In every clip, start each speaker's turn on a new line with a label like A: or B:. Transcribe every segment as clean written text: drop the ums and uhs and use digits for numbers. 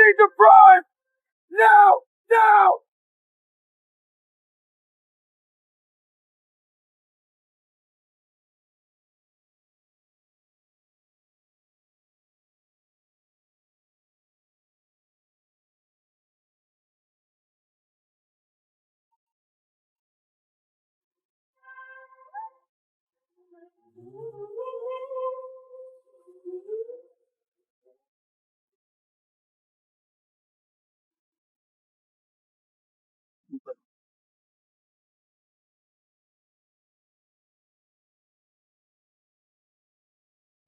A: need the Prime! Now! Now!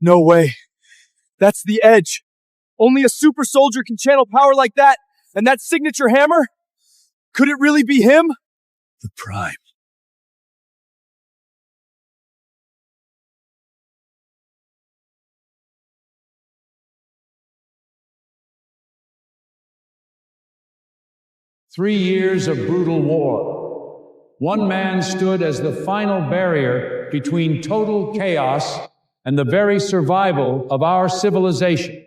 B: No way. That's the Edge. Only a super soldier can channel power like that. And that signature hammer? Could it really be him? The Prime.
C: Three years of brutal war. One man stood as the final barrier between total chaos and the very survival of our civilization.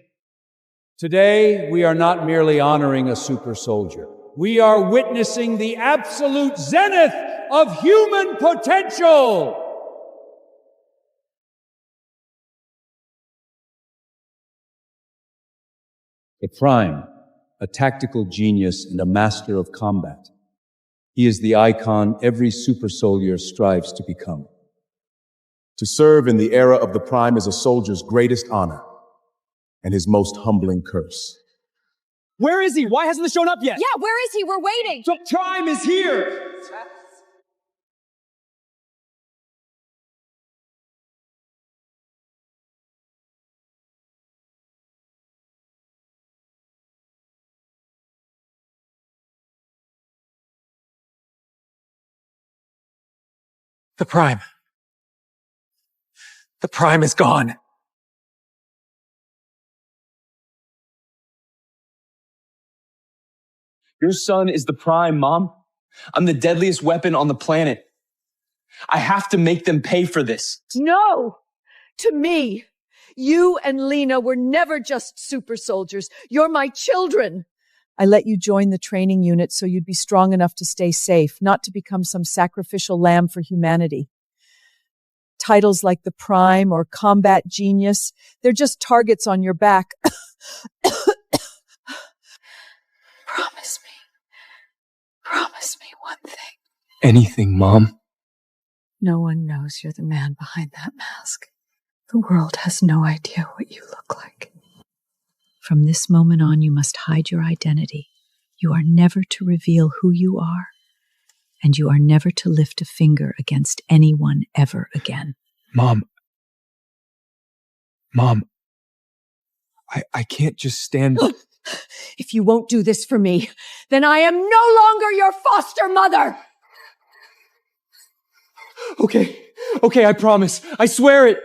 C: Today, we are not merely honoring a super soldier. We are witnessing the absolute zenith of human potential. The Prime, a tactical genius and a master of combat. He is the icon every super soldier strives to become.
D: To serve in the era of the Prime is a soldier's greatest honor and his most humbling curse.
B: Where is he? Why hasn't he shown up yet?
E: Yeah, where is he? We're waiting.
B: The Prime is here! The Prime. The Prime is gone. Your son is the Prime, Mom. I'm the deadliest weapon on the planet. I have to make them pay for this.
F: No! To me, you and Lena were never just super soldiers. You're my children. I let you join the training unit so you'd be strong enough to stay safe, not to become some sacrificial lamb for humanity. Titles like the Prime or Combat Genius, they're just targets on your back.
E: Promise me one thing.
B: Anything, Mom.
F: No one knows you're the man behind that mask. The world has no idea what you look like. From this moment on, you must hide your identity. You are never to reveal who you are, and you are never to lift a finger against anyone ever again.
B: Mom, I can't just stand...
F: If you won't do this for me, then I am no longer your foster mother!
B: Okay, I promise. I swear it.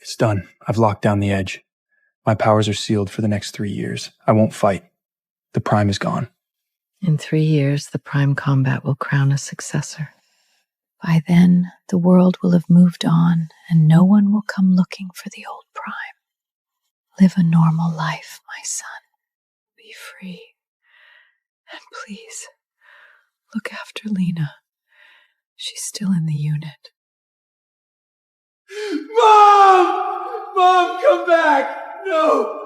B: It's done. I've locked down the Edge. My powers are sealed for the next 3 years. I won't fight. The Prime is gone.
F: In 3 years, the Prime Combat will crown a successor. By then, the world will have moved on, and no one will come looking for the old Prime. Live a normal life, my son. Be free. And please, look after Lena. She's still in the unit.
B: Mom, come back! No!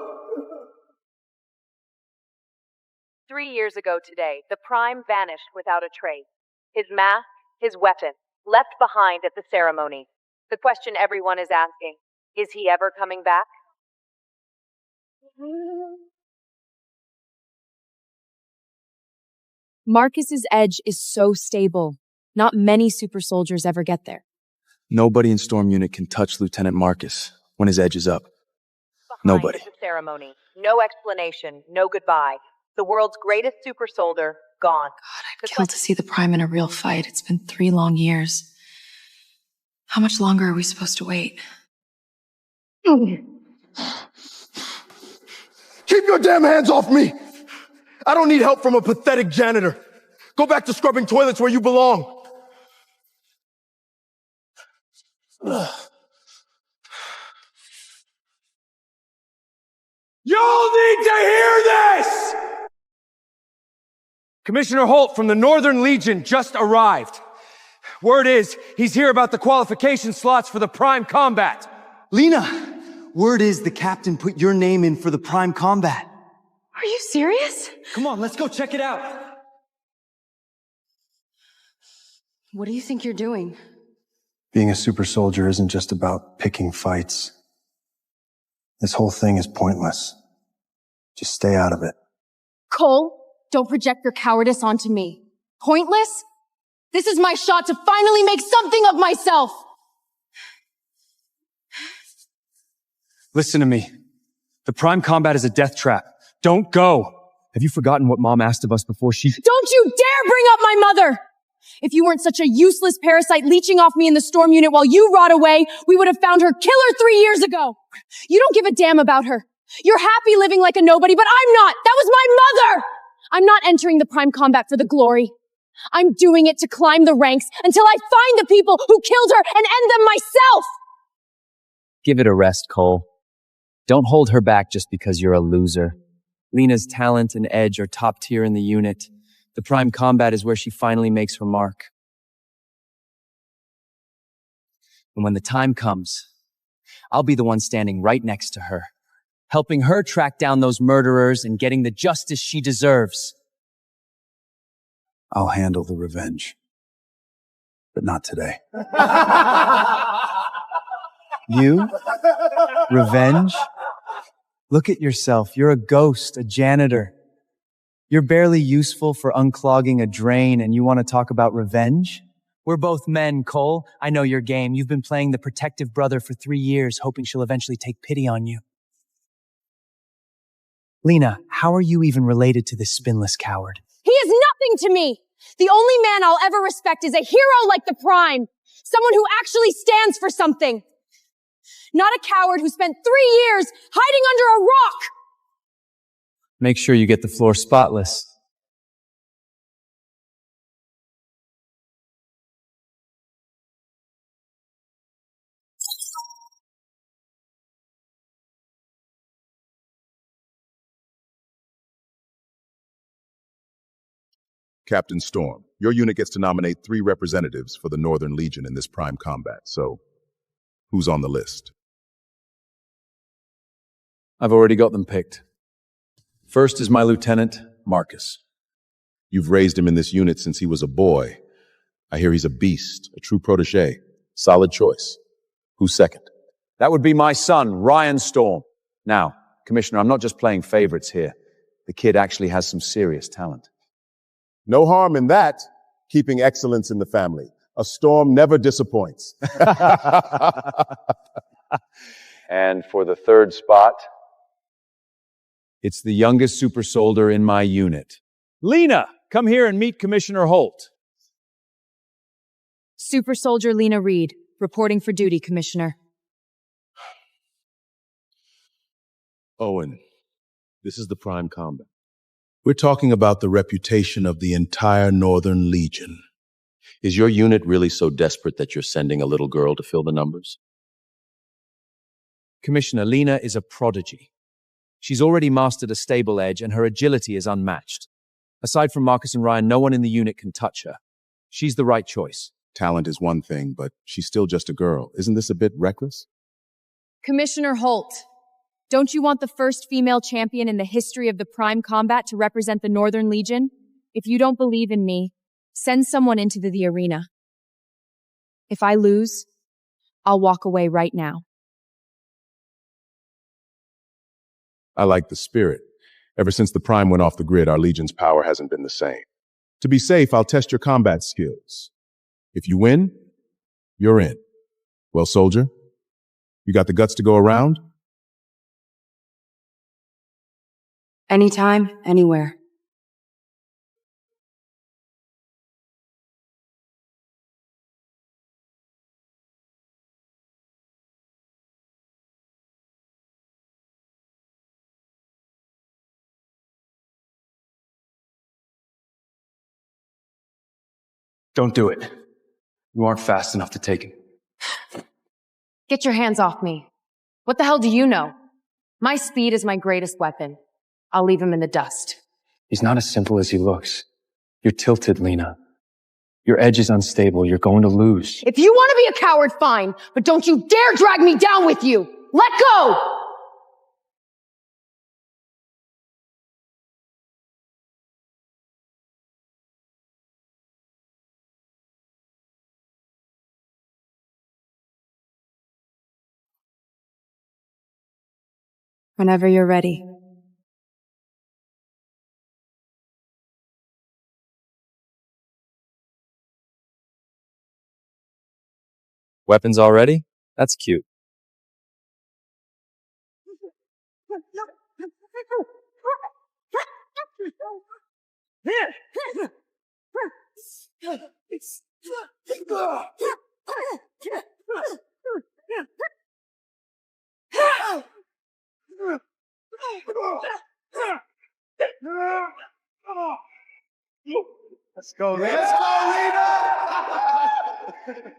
G: 3 years ago today, the Prime vanished without a trace. His mask, his weapon, left behind at the ceremony. The question everyone is asking, is he ever coming back?
E: Marcus's Edge is so stable. Not many super soldiers ever get there.
D: Nobody in Storm Unit can touch Lieutenant Marcus when his Edge is up. Nobody.
G: At the ceremony. No explanation, no goodbye. The world's greatest super soldier, gone.
H: God, I'd kill to see the Prime in a real fight. It's been 3 long years. How much longer are we supposed to wait?
A: Keep your damn hands off me! I don't need help from a pathetic janitor. Go back to scrubbing toilets where you belong.
B: Y'all need to hear this! Commissioner Holt from the Northern Legion just arrived. Word is, he's here about the qualification slots for the Prime Combat.
I: Lena, word is the captain put your name in for the Prime Combat.
H: Are you serious?
I: Come on, let's go check it out.
H: What do you think you're doing?
J: Being a super soldier isn't just about picking fights. This whole thing is pointless. Just stay out of it.
E: Cole, don't project your cowardice onto me. Pointless? This is my shot to finally make something of myself!
B: Listen to me. The Prime Combat is a death trap. Don't go! Have you forgotten what Mom asked of us before she—
E: Don't you dare bring up my mother! If you weren't such a useless parasite leeching off me in the storm unit while you rot away, we would have found her killer 3 years ago! You don't give a damn about her. You're happy living like a nobody, but I'm not! That was my mother! I'm not entering the Prime Combat for the glory. I'm doing it to climb the ranks until I find the people who killed her and end them myself!
K: Give it a rest, Cole. Don't hold her back just because you're a loser. Lena's talent and edge are top tier in the unit. The Prime Combat is where she finally makes her mark. And when the time comes, I'll be the one standing right next to her, helping her track down those murderers and getting the justice she deserves.
J: I'll handle the revenge. But not today.
B: You? Revenge? Look at yourself. You're a ghost, a janitor. You're barely useful for unclogging a drain, and you want to talk about revenge? We're both men, Cole. I know your game. You've been playing the protective brother for 3 years, hoping she'll eventually take pity on you. Lena, how are you even related to this spinless coward?
E: He is nothing to me! The only man I'll ever respect is a hero like the Prime. Someone who actually stands for something. Not a coward who spent 3 years hiding under a rock!
K: Make sure you get the floor spotless.
D: Captain Storm, your unit gets to nominate 3 representatives for the Northern Legion in this Prime Combat, so who's on the list?
C: I've already got them picked. First is my lieutenant, Marcus.
D: You've raised him in this unit since he was a boy. I hear he's a beast, a true protege. Solid choice. Who's second?
C: That would be my son, Ryan Storm. Now, Commissioner, I'm not just playing favorites here. The kid actually has some serious talent.
D: No harm in that, keeping excellence in the family. A Storm never disappoints.
C: And for the third spot, it's the youngest super soldier in my unit. Lena, come here and meet Commissioner Holt.
E: Super Soldier Lena Reed, reporting for duty, Commissioner.
D: Owen, this is the Prime Combat. We're talking about the reputation of the entire Northern Legion. Is your unit really so desperate that you're sending a little girl to fill the numbers?
K: Commissioner, Lena is a prodigy. She's already mastered a stable edge, and her agility is unmatched. Aside from Marcus and Ryan, no one in the unit can touch her. She's the right choice.
D: Talent is one thing, but she's still just a girl. Isn't this a bit reckless?
E: Commissioner Holt, don't you want the first female champion in the history of the Prime Combat to represent the Northern Legion? If you don't believe in me, send someone into the arena. If I lose, I'll walk away right now.
D: I like the spirit. Ever since the Prime went off the grid, our Legion's power hasn't been the same. To be safe, I'll test your combat skills. If you win, you're in. Well, soldier, you got the guts to go around?
H: Anytime, anywhere.
I: Don't do it. You aren't fast enough to take him.
E: Get your hands off me. What the hell do you know? My speed is my greatest weapon. I'll leave him in the dust.
I: He's not as simple as he looks. You're tilted, Lena. Your edge is unstable. You're going to lose.
E: If you want to be a coward, fine, but don't you dare drag me down with you! Let go! Whenever you're ready.
K: Weapons already? That's cute.
I: Let's go, Lena.
A: Let's go, Lena!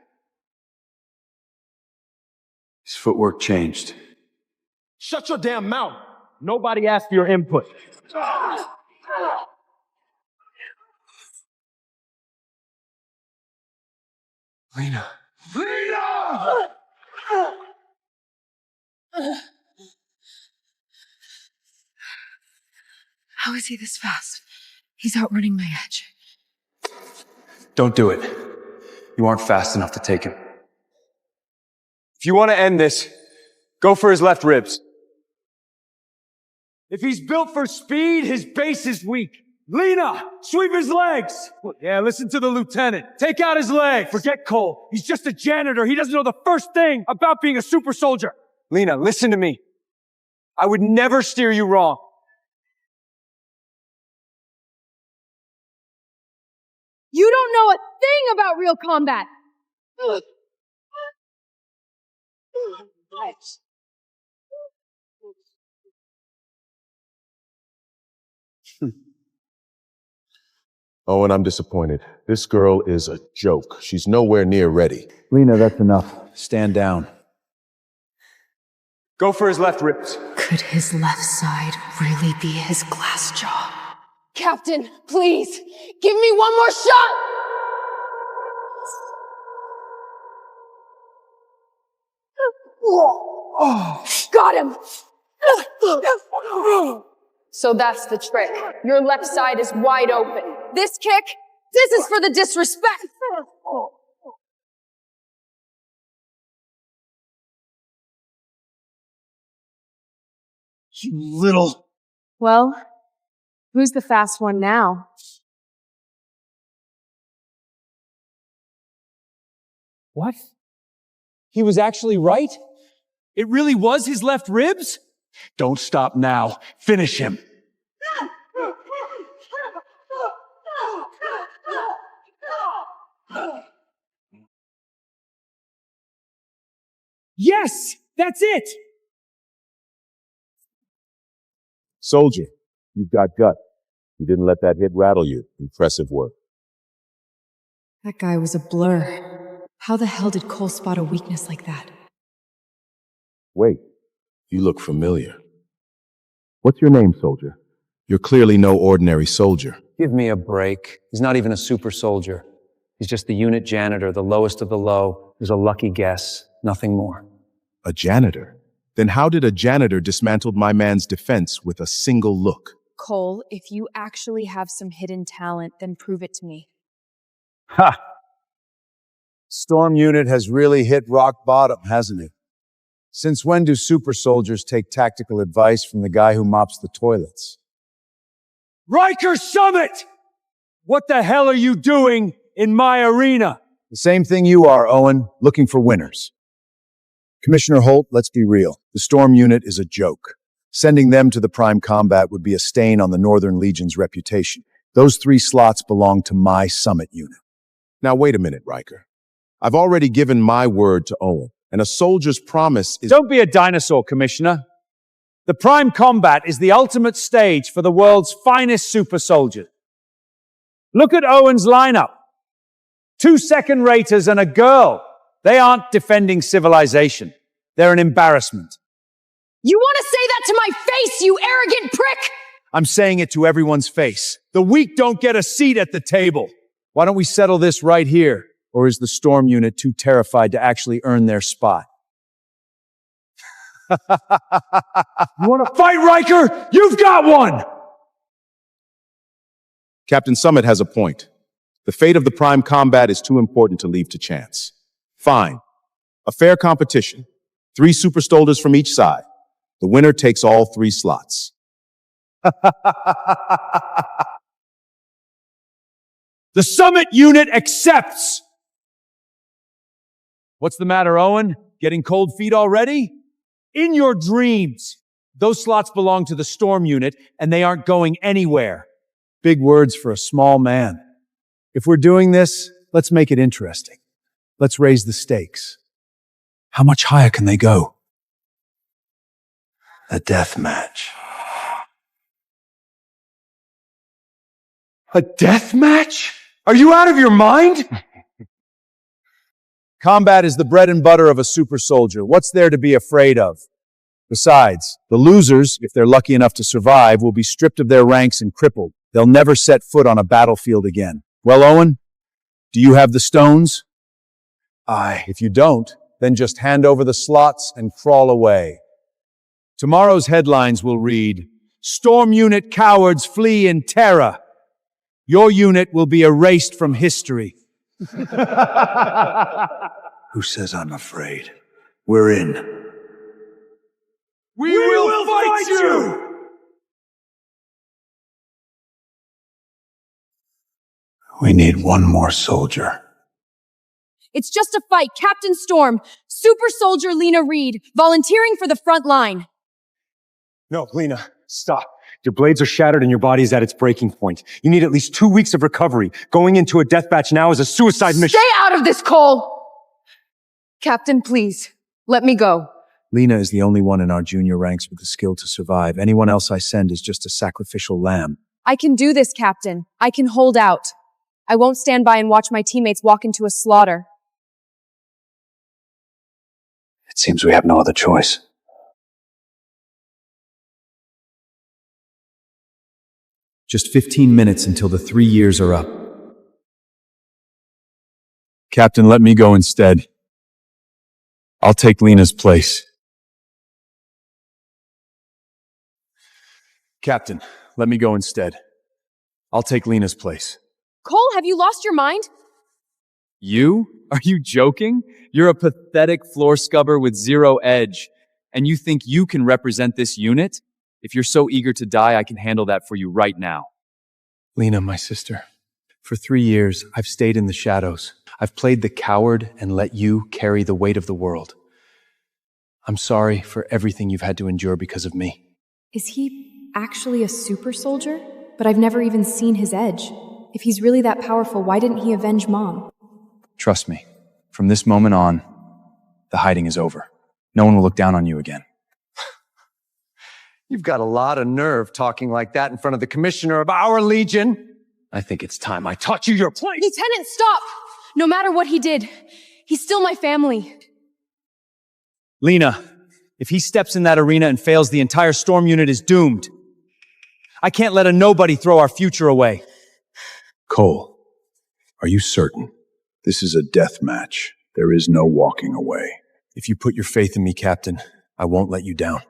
I: His footwork changed.
A: Shut your damn mouth!
L: Nobody asked for your input.
I: Lena.
A: Lena!
F: How is he this fast? He's outrunning my edge.
I: Don't do it. You aren't fast enough to take him.
L: If you want to end this, go for his left ribs. If he's built for speed, his base is weak. Lena, sweep his legs. Yeah, listen to the lieutenant. Take out his legs. Forget Cole. He's just a janitor. He doesn't know the first thing about being a super soldier. Lena, listen to me. I would never steer you wrong.
E: You don't know a thing about real combat!
D: Oh, and I'm disappointed. This girl is a joke. She's nowhere near ready.
B: Lena, that's enough. Stand down.
L: Go for his left ribs.
F: Could his left side really be his glass jaw?
E: Captain, please, give me one more shot! Got him! So that's the trick. Your left side is wide open. This kick, this is for the disrespect!
L: You little...
E: Well, who's the fast one now?
L: What? He was actually right? It really was his left ribs? Don't stop now. Finish him. Yes! That's it!
D: Soldier, you've got gut. You didn't let that hit rattle you. Impressive work.
H: That guy was a blur. How the hell did Cole spot a weakness like that?
D: Wait, you look familiar. What's your name, soldier? You're clearly no ordinary soldier.
K: Give me a break. He's not even a super soldier. He's just the unit janitor, the lowest of the low. Who's a lucky guess, nothing more.
D: A janitor? Then how did a janitor dismantle my man's defense with a single look?
E: Cole, if you actually have some hidden talent, then prove it to me.
B: Ha! Storm unit has really hit rock bottom, hasn't it? Since when do super soldiers take tactical advice from the guy who mops the toilets?
L: Riker Summit! What the hell are you doing in my arena?
B: The same thing you are, Owen, looking for winners. Commissioner Holt, let's be real. The Storm unit is a joke. Sending them to the prime combat would be a stain on the Northern Legion's reputation. Those 3 slots belong to my Summit unit.
D: Now wait a minute, Riker. I've already given my word to Owen, and a soldier's promise is—
C: Don't be a dinosaur, Commissioner. The prime combat is the ultimate stage for the world's finest super soldiers. Look at Owen's lineup. 2 second-raters and a girl. They aren't defending civilization. They're an embarrassment.
E: You want to say that to my face, you arrogant prick?
C: I'm saying it to everyone's face. The weak don't get a seat at the table. Why don't we settle this right here? Or is the storm unit too terrified to actually earn their spot?
L: You want to fight, Riker? You've got one!
D: Captain Summit has a point. The fate of the prime combat is too important to leave to chance. Fine. A fair competition. 3 super soldiers from each side. The winner takes all 3 slots.
C: The Summit unit accepts! What's the matter, Owen? Getting cold feet already? In your dreams. Those slots belong to the storm unit, and they aren't going anywhere. Big words for a small man. If we're doing this, let's make it interesting. Let's raise the stakes. How much higher can they go?
J: A death match.
L: A death match? Are you out of your mind?
C: Combat is the bread and butter of a super soldier. What's there to be afraid of? Besides, the losers, if they're lucky enough to survive, will be stripped of their ranks and crippled. They'll never set foot on a battlefield again. Well, Owen, do you have the stones? Aye. If you don't, then just hand over the slots and crawl away. Tomorrow's headlines will read, "Storm Unit cowards flee in terror." Your unit will be erased from history.
J: Who says I'm afraid? We're in.
L: We will fight you!
J: We need one more soldier.
E: It's just a fight. Captain Storm, super soldier Lena Reed, volunteering for the front line.
I: No, Lena, stop. Your blades are shattered and your body is at its breaking point. You need at least 2 weeks of recovery. Going into a death match now is a suicide mission.
E: Stay out of this, Cole! Captain, please, let me go.
C: Lena is the only one in our junior ranks with the skill to survive. Anyone else I send is just a sacrificial lamb.
E: I can do this, Captain. I can hold out. I won't stand by and watch my teammates walk into a slaughter.
J: It seems we have no other choice.
B: Just 15 minutes until the 3 years are up.
C: Captain, let me go instead. I'll take Lena's place. Captain, let me go instead. I'll take Lena's place.
E: Cole, have you lost your mind?
K: You? Are you joking? You're a pathetic floor scubber with 0 edge. And you think you can represent this unit? If you're so eager to die, I can handle that for you right now.
B: Lena, my sister, for 3 years, I've stayed in the shadows. I've played the coward and let you carry the weight of the world. I'm sorry for everything you've had to endure because of me.
H: Is he actually a super soldier? But I've never even seen his edge. If he's really that powerful, why didn't he avenge Mom?
B: Trust me, from this moment on, the hiding is over. No one will look down on you again.
M: You've got a lot of nerve talking like that in front of the commissioner of our Legion. I think it's time I taught you your place.
E: Lieutenant, stop! No matter what he did, he's still my family.
C: Lena, if he steps in that arena and fails, the entire storm unit is doomed. I can't let a nobody throw our future away.
D: Cole, are you certain? This is a death match. There is no walking away.
B: If you put your faith in me, Captain, I won't let you down.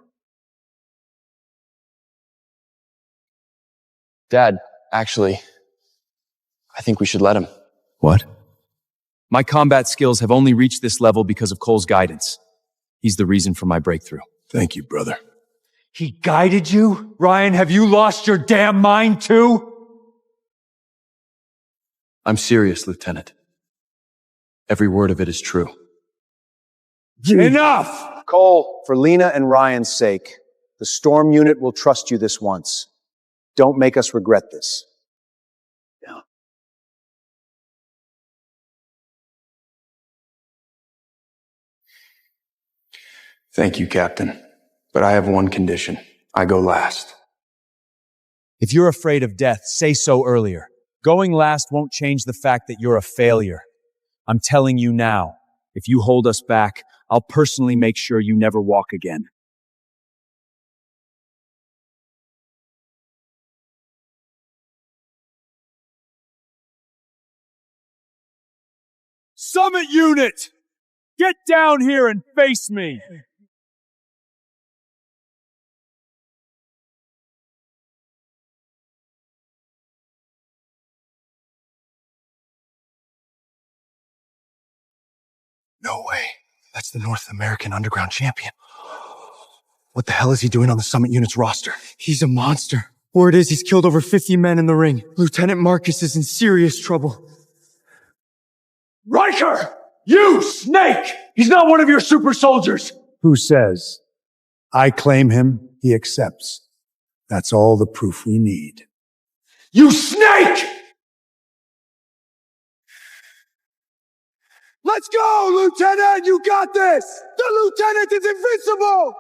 I: Dad, actually, I think we should let him.
B: What?
K: My combat skills have only reached this level because of Cole's guidance. He's the reason for my breakthrough.
D: Thank you, brother.
L: He guided you? Ryan, have you lost your damn mind too?
B: I'm serious, Lieutenant. Every word of it is true.
L: Enough!
C: Cole, for Lena and Ryan's sake, the storm unit will trust you this once. Don't make us regret this.
B: Yeah. Thank you, Captain. But I have one condition. I go last.
C: If you're afraid of death, say so earlier. Going last won't change the fact that you're a failure.
B: I'm telling you now, if you hold us back, I'll personally make sure you never walk again.
L: Summit unit! Get down here and face me!
J: No way. That's the North American Underground Champion. What the hell is he doing on the Summit Unit's roster?
A: He's a monster. Word is he's killed over 50 men in the ring. Lieutenant Marcus is in serious trouble.
L: Riker! You, Snake! He's not one of your super soldiers!
J: Who says? I claim him, he accepts. That's all the proof we need.
L: You snake!
A: Let's go, Lieutenant! You got this! The Lieutenant is invincible!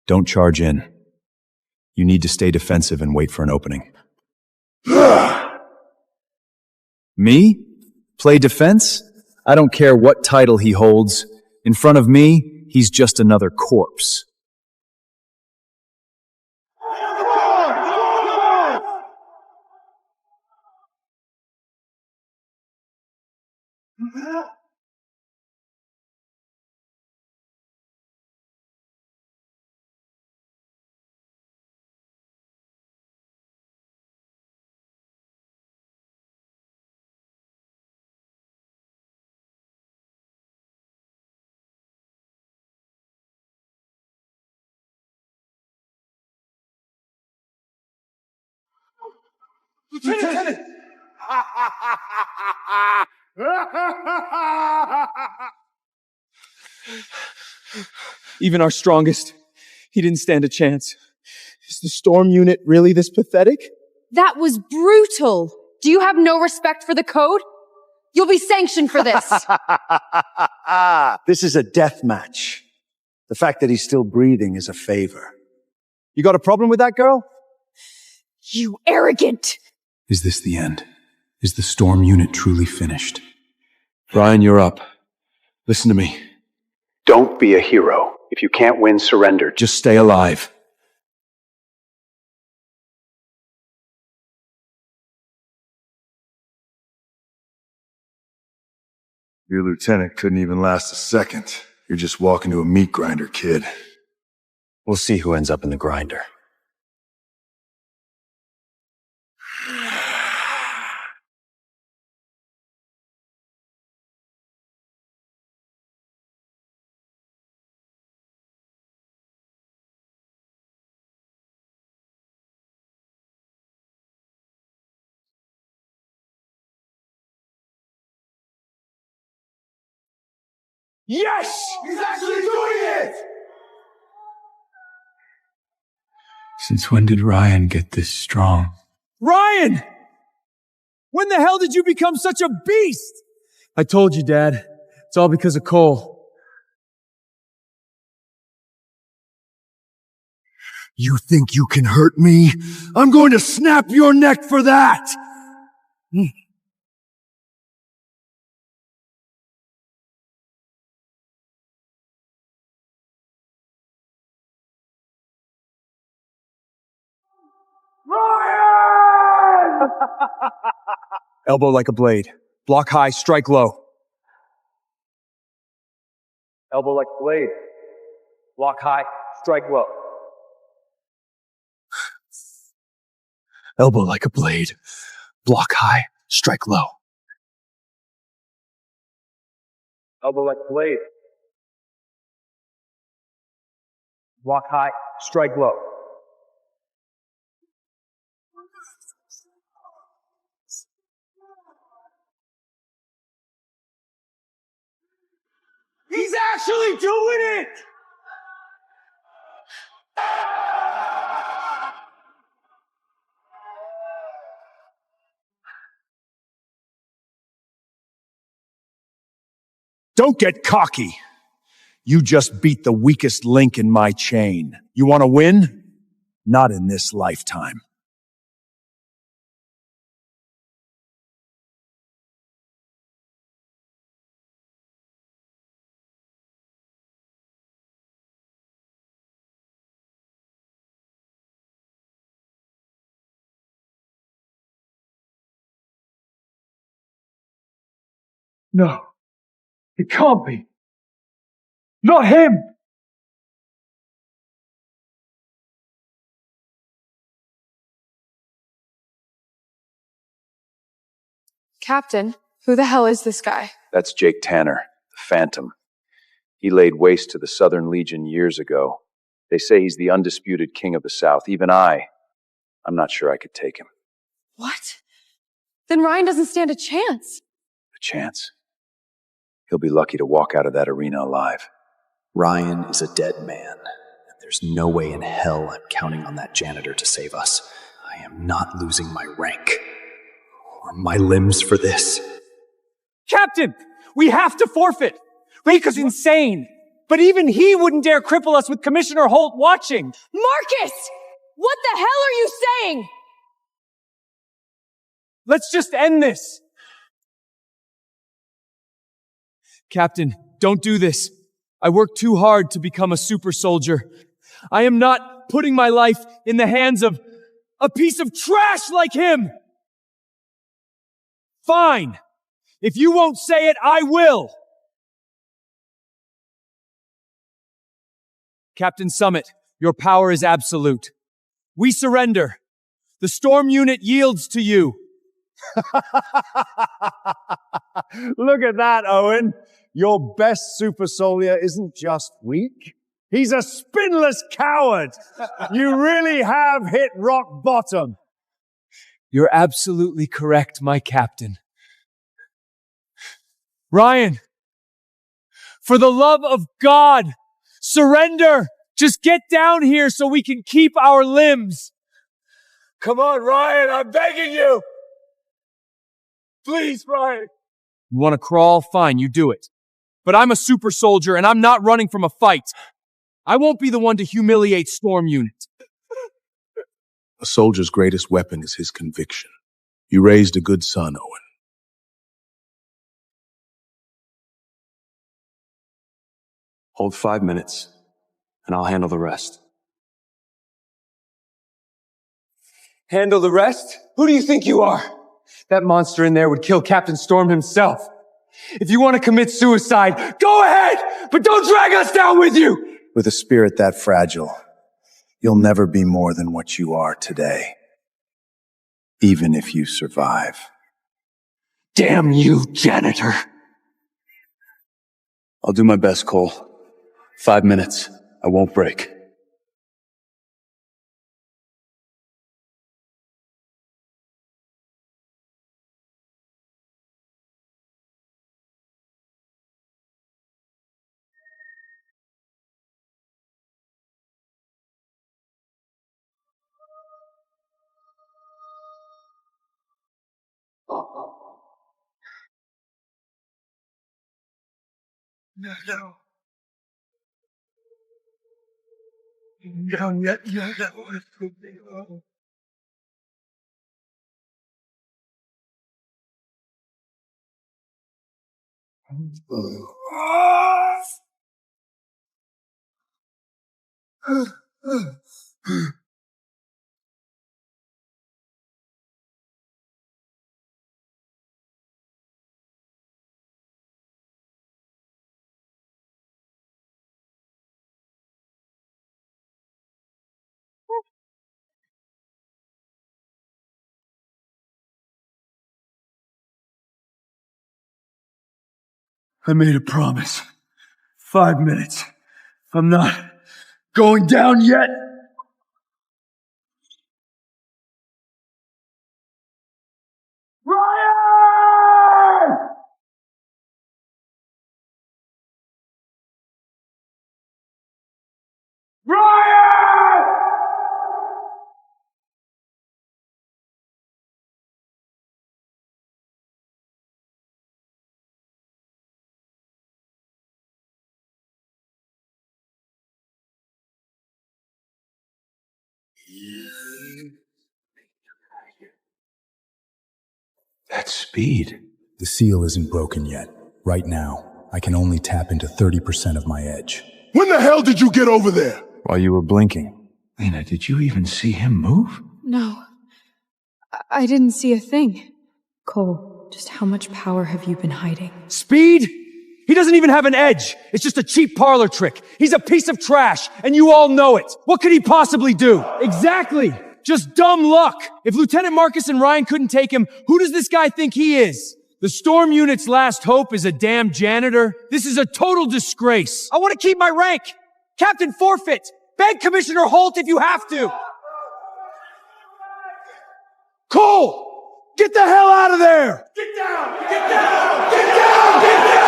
B: Don't charge in. You need to stay defensive and wait for an opening. Me? Play defense? I don't care what title he holds. In front of me, he's just another corpse.
L: Lieutenant!
A: Even our strongest, he didn't stand a chance. Is the Storm Unit really this pathetic?
E: That was brutal. Do you have no respect for the code? You'll be sanctioned for this.
J: This is a death match. The fact that he's still breathing is a favor.
A: You got a problem with that girl?
E: You arrogant!
B: Is this the end? Is the Storm Unit truly finished? Brian, you're up. Listen to me.
N: Don't be a hero. If you can't win, surrender.
B: Just stay alive.
O: Your lieutenant couldn't even last a second. You're just walking to a meat grinder, kid.
J: We'll see who ends up in the grinder.
L: Yes! He's actually doing it!
B: Since when did Ryan get this strong?
L: Ryan! When the hell did you become such a beast?
A: I told you, Dad. It's all because of Cole.
O: You think you can hurt me? I'm going to snap your neck for that!
L: Ryan!
A: Elbow like a blade. Block high, strike low.
L: Elbow like a blade. Block high, strike low.
O: Elbow like a blade. Block high, strike low.
L: Elbow like a blade. Block high, strike low. He's actually doing it!
O: Don't get cocky.
P: You just beat the weakest link in my chain. You want to win? Not in this lifetime.
L: No, it can't be. Not him!
Q: Captain, who the hell is this guy?
R: That's Jake Tanner, the Phantom. He laid waste to the Southern Legion years ago. They say he's the undisputed king of the South. Even I'm not sure I could take him.
E: What? Then Ryan doesn't stand a chance.
R: A chance? He'll be lucky to walk out of that arena alive.
S: Ryan is a dead man, and there's no way in hell I'm counting on that janitor to save us. I am not losing my rank or my limbs for this.
L: Captain, we have to forfeit. Rika's insane. But even he wouldn't dare cripple us with Commissioner Holt watching.
E: Marcus! What the hell are you saying?
L: Let's just end this.
A: Captain, don't do this. I worked too hard to become a super soldier. I am not putting my life in the hands of a piece of trash like him. Fine. If you won't say it, I will. Captain Summit, your power is absolute. We surrender. The storm unit yields to you.
P: Look at that, Owen. Your best super soldier isn't just weak. He's a spinless coward. You really have hit rock bottom.
A: You're absolutely correct, my captain. Ryan, for the love of God, surrender! Just get down here so we can keep our limbs!
L: Come on, Ryan, I'm begging you! Please, Ryan!
A: You want to crawl? Fine, you do it. But I'm a super soldier and I'm not running from a fight. I won't be the one to humiliate Storm Unit.
D: A soldier's greatest weapon is his conviction. You raised a good son, Owen.
S: Hold 5 minutes, and I'll handle the rest.
L: Handle the rest? Who do you think you are? That monster in there would kill Captain Storm himself. If you want to commit suicide, go ahead, but don't drag us down with you!
J: With a spirit that fragile, you'll never be more than what you are today. Even if you survive.
L: Damn you, Janitor.
S: I'll do my best, Cole. 5 minutes. I won't break.
L: No. I made a promise. 5 minutes. I'm not going down yet. Ryan! Ryan!
S: That's speed. The seal isn't broken yet. Right now, I can only tap into 30% of my edge.
O: When the hell did you get over there?
S: While you were blinking.
T: Lena, did you even see him move?
H: No. I didn't see a thing. Cole, just how much power have you been hiding?
L: Speed? He doesn't even have an edge. It's just a cheap parlor trick. He's a piece of trash, and you all know it. What could he possibly do? Exactly. Just dumb luck. If Lieutenant Marcus and Ryan couldn't take him, who does this guy think he is? The Storm Unit's last hope is a damn janitor? This is a total disgrace. I want to keep my rank. Captain forfeit. Beg Commissioner Holt if you have to. Cole! Get the hell out of there! Get down! Get down! Get down! Get down!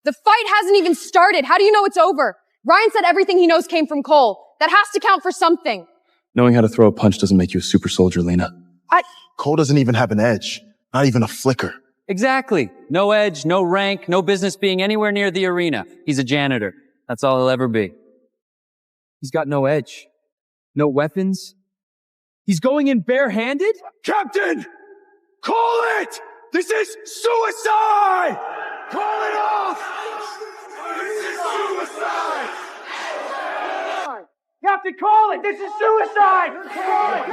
E: The fight hasn't even started. How do you know it's over? Ryan said everything he knows came from Cole. That has to count for something.
S: Knowing how to throw a punch doesn't make you a super soldier, Lena.
J: Cole doesn't even have an edge. Not even a flicker.
K: Exactly. No edge, no rank, no business being anywhere near the arena. He's a janitor. That's all he'll ever be.
A: He's got no edge. No weapons. He's going in barehanded?
L: Captain! Call it! This is suicide! Call it off! This is suicide! Captain, call it! This is suicide! Call it!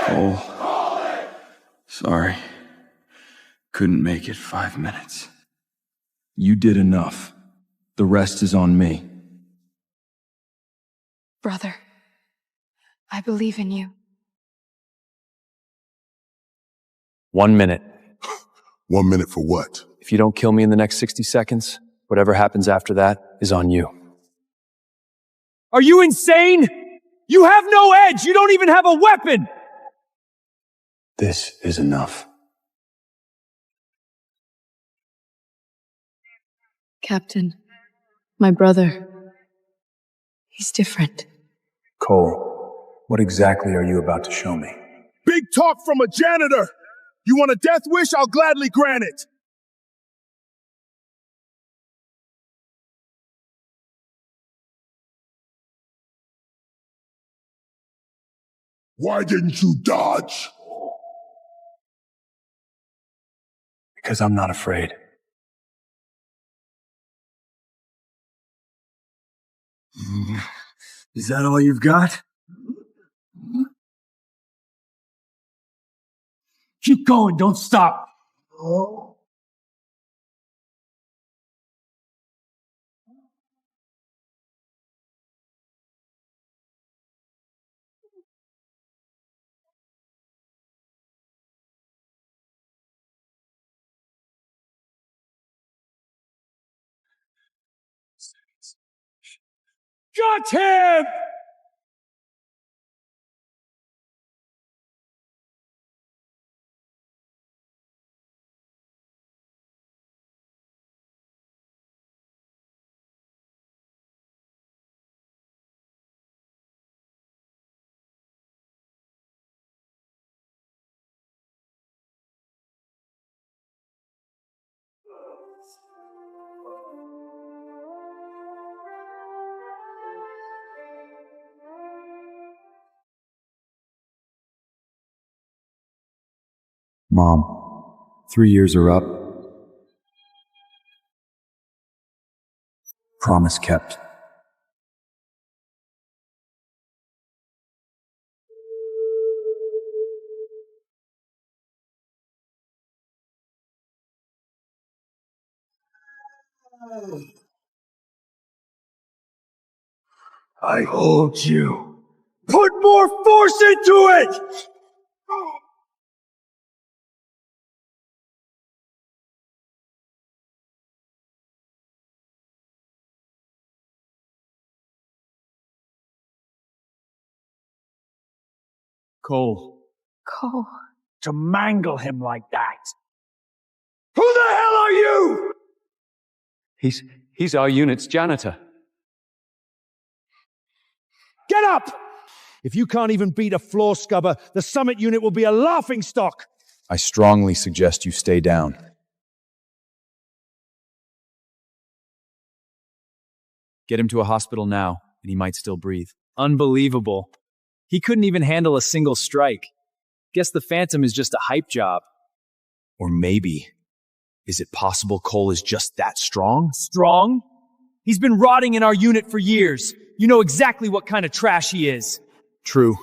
T: Cole. Sorry. Couldn't make it 5 minutes. You did enough. The rest is on me.
H: Brother, I believe in you.
K: 1 minute.
O: 1 minute for what?
K: If you don't kill me in the next 60 seconds, whatever happens after that is on you.
A: Are you insane? You have no edge! You don't even have a weapon!
T: This is enough.
H: Captain, my brother, he's different.
S: Cole, what exactly are you about to show me?
O: Big talk from a janitor! You want a death wish? I'll gladly grant it. Why didn't you dodge?
S: Because I'm not afraid.
T: Is that all you've got?
L: Keep going, don't stop. Got him!
S: Mom, 3 years are up. Promise kept.
L: I hold you. Put more force into it!
A: Cole.
H: Cole.
L: To mangle him like that. Who the hell are you?
K: He's our unit's janitor.
L: Get up! If you can't even beat a floor scubber, the summit unit will be a laughingstock.
B: I strongly suggest you stay down.
A: Get him to a hospital now, and he might still breathe. Unbelievable. He couldn't even handle a single strike. Guess the Phantom is just a hype job.
B: Or maybe, is it possible Cole is just that strong?
A: Strong? He's been rotting in our unit for years. You know exactly what kind of trash he is.
B: True.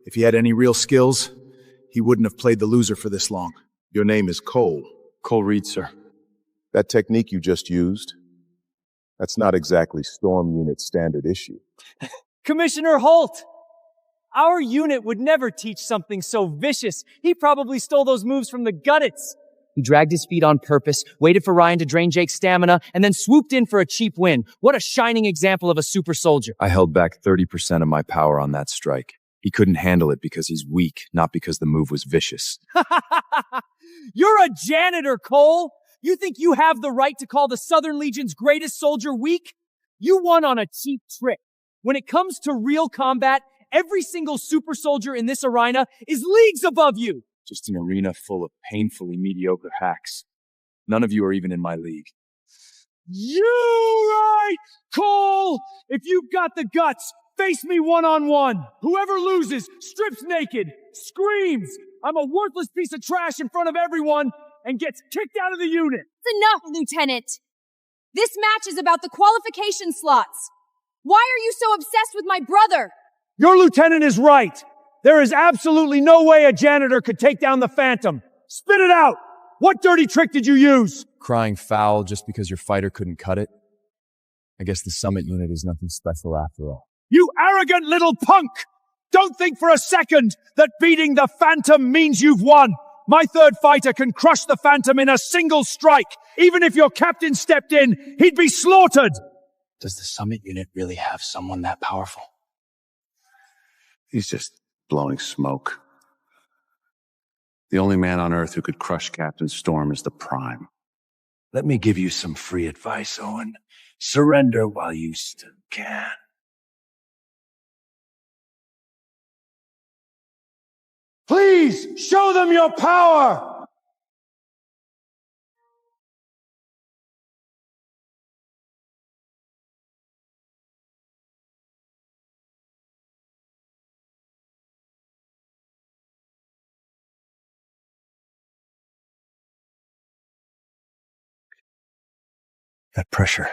B: If he had any real skills, he wouldn't have played the loser for this long.
D: Your name is Cole.
T: Cole Reed, sir.
D: That technique you just used, that's not exactly Storm Unit standard issue.
A: Commissioner Holt! Our unit would never teach something so vicious. He probably stole those moves from the Guttits. He dragged his feet on purpose, waited for Ryan to drain Jake's stamina, and then swooped in for a cheap win. What a shining example of a super soldier.
B: I held back 30% of my power on that strike. He couldn't handle it because he's weak, not because the move was vicious.
A: You're a janitor, Cole! You think you have the right to call the Southern Legion's greatest soldier weak? You won on a cheap trick. When it comes to real combat, every single super soldier in this arena is leagues above you.
B: Just an arena full of painfully mediocre hacks. None of you are even in my league.
A: You right, Cole! If you've got the guts, face me one-on-one. Whoever loses, strips naked, screams, I'm a worthless piece of trash in front of everyone, and gets kicked out of the unit.
E: It's enough, Lieutenant. This match is about the qualification slots. Why are you so obsessed with my brother?
L: Your lieutenant is right. There is absolutely no way a janitor could take down the Phantom. Spit it out! What dirty trick did you use?
B: Crying foul just because your fighter couldn't cut it? I guess the Summit unit is nothing special after all.
L: You arrogant little punk! Don't think for a second that beating the Phantom means you've won. My third fighter can crush the Phantom in a single strike. Even if your captain stepped in, he'd be slaughtered.
S: Does the Summit unit really have someone that powerful?
R: He's just blowing smoke. The only man on Earth who could crush Captain Storm is the Prime.
S: Let me give you some free advice, Owen. Surrender while you still can.
L: Please, show them your power!
J: That pressure.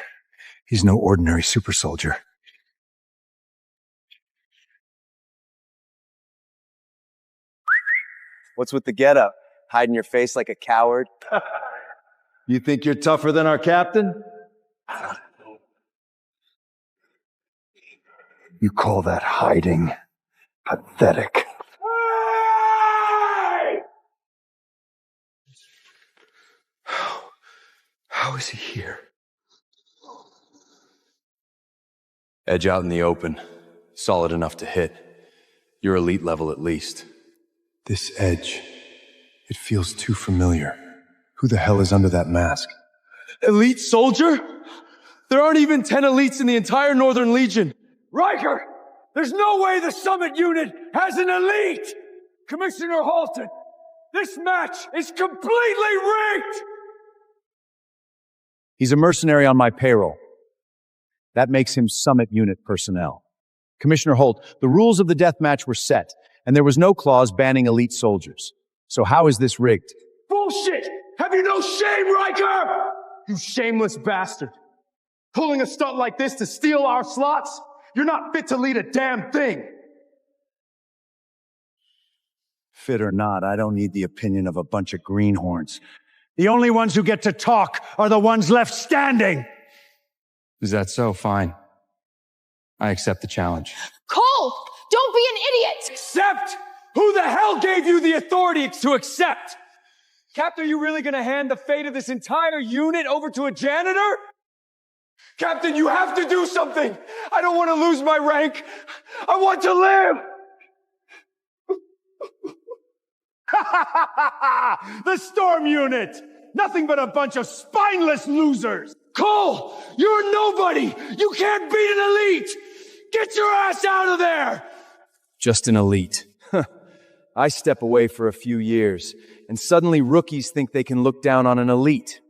J: He's no ordinary super soldier.
K: What's with the getup? Hiding your face like a coward?
P: You think you're tougher than our captain?
J: You call that hiding? Pathetic. How is he here?
T: Edge out in the open. Solid enough to hit. You're elite level at least.
J: This edge, it feels too familiar. Who the hell is under that mask?
L: Elite soldier? There aren't even 10 elites in the entire Northern Legion. Riker! There's no way the Summit unit has an elite! Commissioner Halton, this match is completely rigged!
B: He's a mercenary on my payroll. That makes him Summit unit personnel. Commissioner Holt, the rules of the death match were set, and there was no clause banning elite soldiers. So how is this rigged?
L: Bullshit! Have you no shame, Riker? You shameless bastard. Pulling a stunt like this to steal our slots? You're not fit to lead a damn thing.
P: Fit or not, I don't need the opinion of a bunch of greenhorns. The only ones who get to talk are the ones left standing.
T: Is that so? Fine. I accept the challenge.
E: Cole! Don't be an idiot!
L: Accept? Who the hell gave you the authority to accept? Captain, are you really gonna hand the fate of this entire unit over to a janitor? Captain, you have to do something! I don't want to lose my rank! I want to live! The Storm Unit! Nothing but a bunch of spineless losers! Cole! You're nobody! You can't beat an elite! Get your ass out of there!
B: Just an elite. I step away for a few years, and suddenly rookies think they can look down on an elite.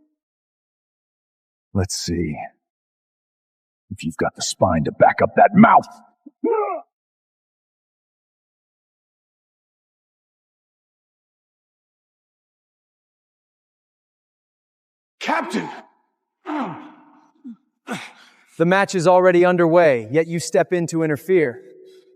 O: Let's see if you've got the spine to back up that mouth.
L: Captain!
B: The match is already underway, yet you step in to interfere.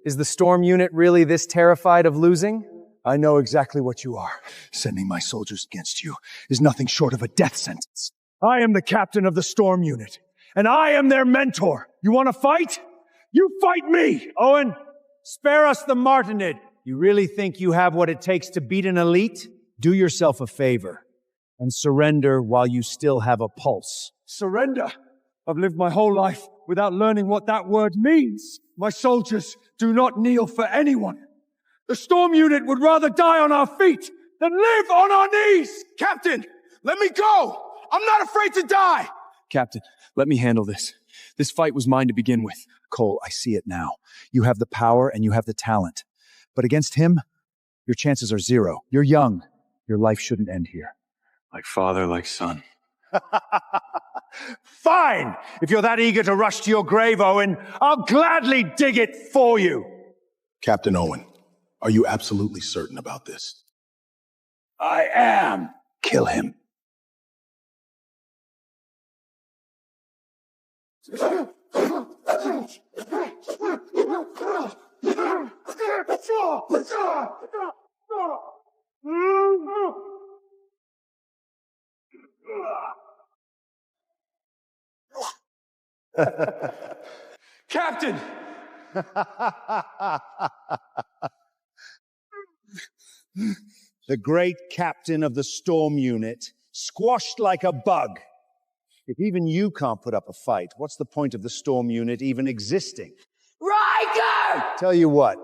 B: Is the storm unit really this terrified of losing?
O: I know exactly what you are. Sending my soldiers against you is nothing short of a death sentence.
P: I am the captain of the storm unit, and I am their mentor. You want to fight? You fight me!
L: Owen, spare us the martinet.
P: You really think you have what it takes to beat an elite? Do yourself a favor and surrender while you still have a pulse.
L: Surrender? I've lived my whole life without learning what that word means. My soldiers do not kneel for anyone. The storm unit would rather die on our feet than live on our knees! Captain, let me go! I'm not afraid to die!
B: Captain, let me handle this. This fight was mine to begin with.
O: Cole, I see it now. You have the power and you have the talent. But against him, your chances are zero. You're young. Your life shouldn't end here.
T: Like father, like son.
P: Fine! If you're that eager to rush to your grave, Owen, I'll gladly dig it for you!
D: Captain Owen, are you absolutely certain about this?
L: I am!
O: Kill him.
L: Captain!
P: The great captain of the storm unit, squashed like a bug. If even you can't put up a fight, what's the point of the storm unit even existing?
L: Riker!
P: Tell you what,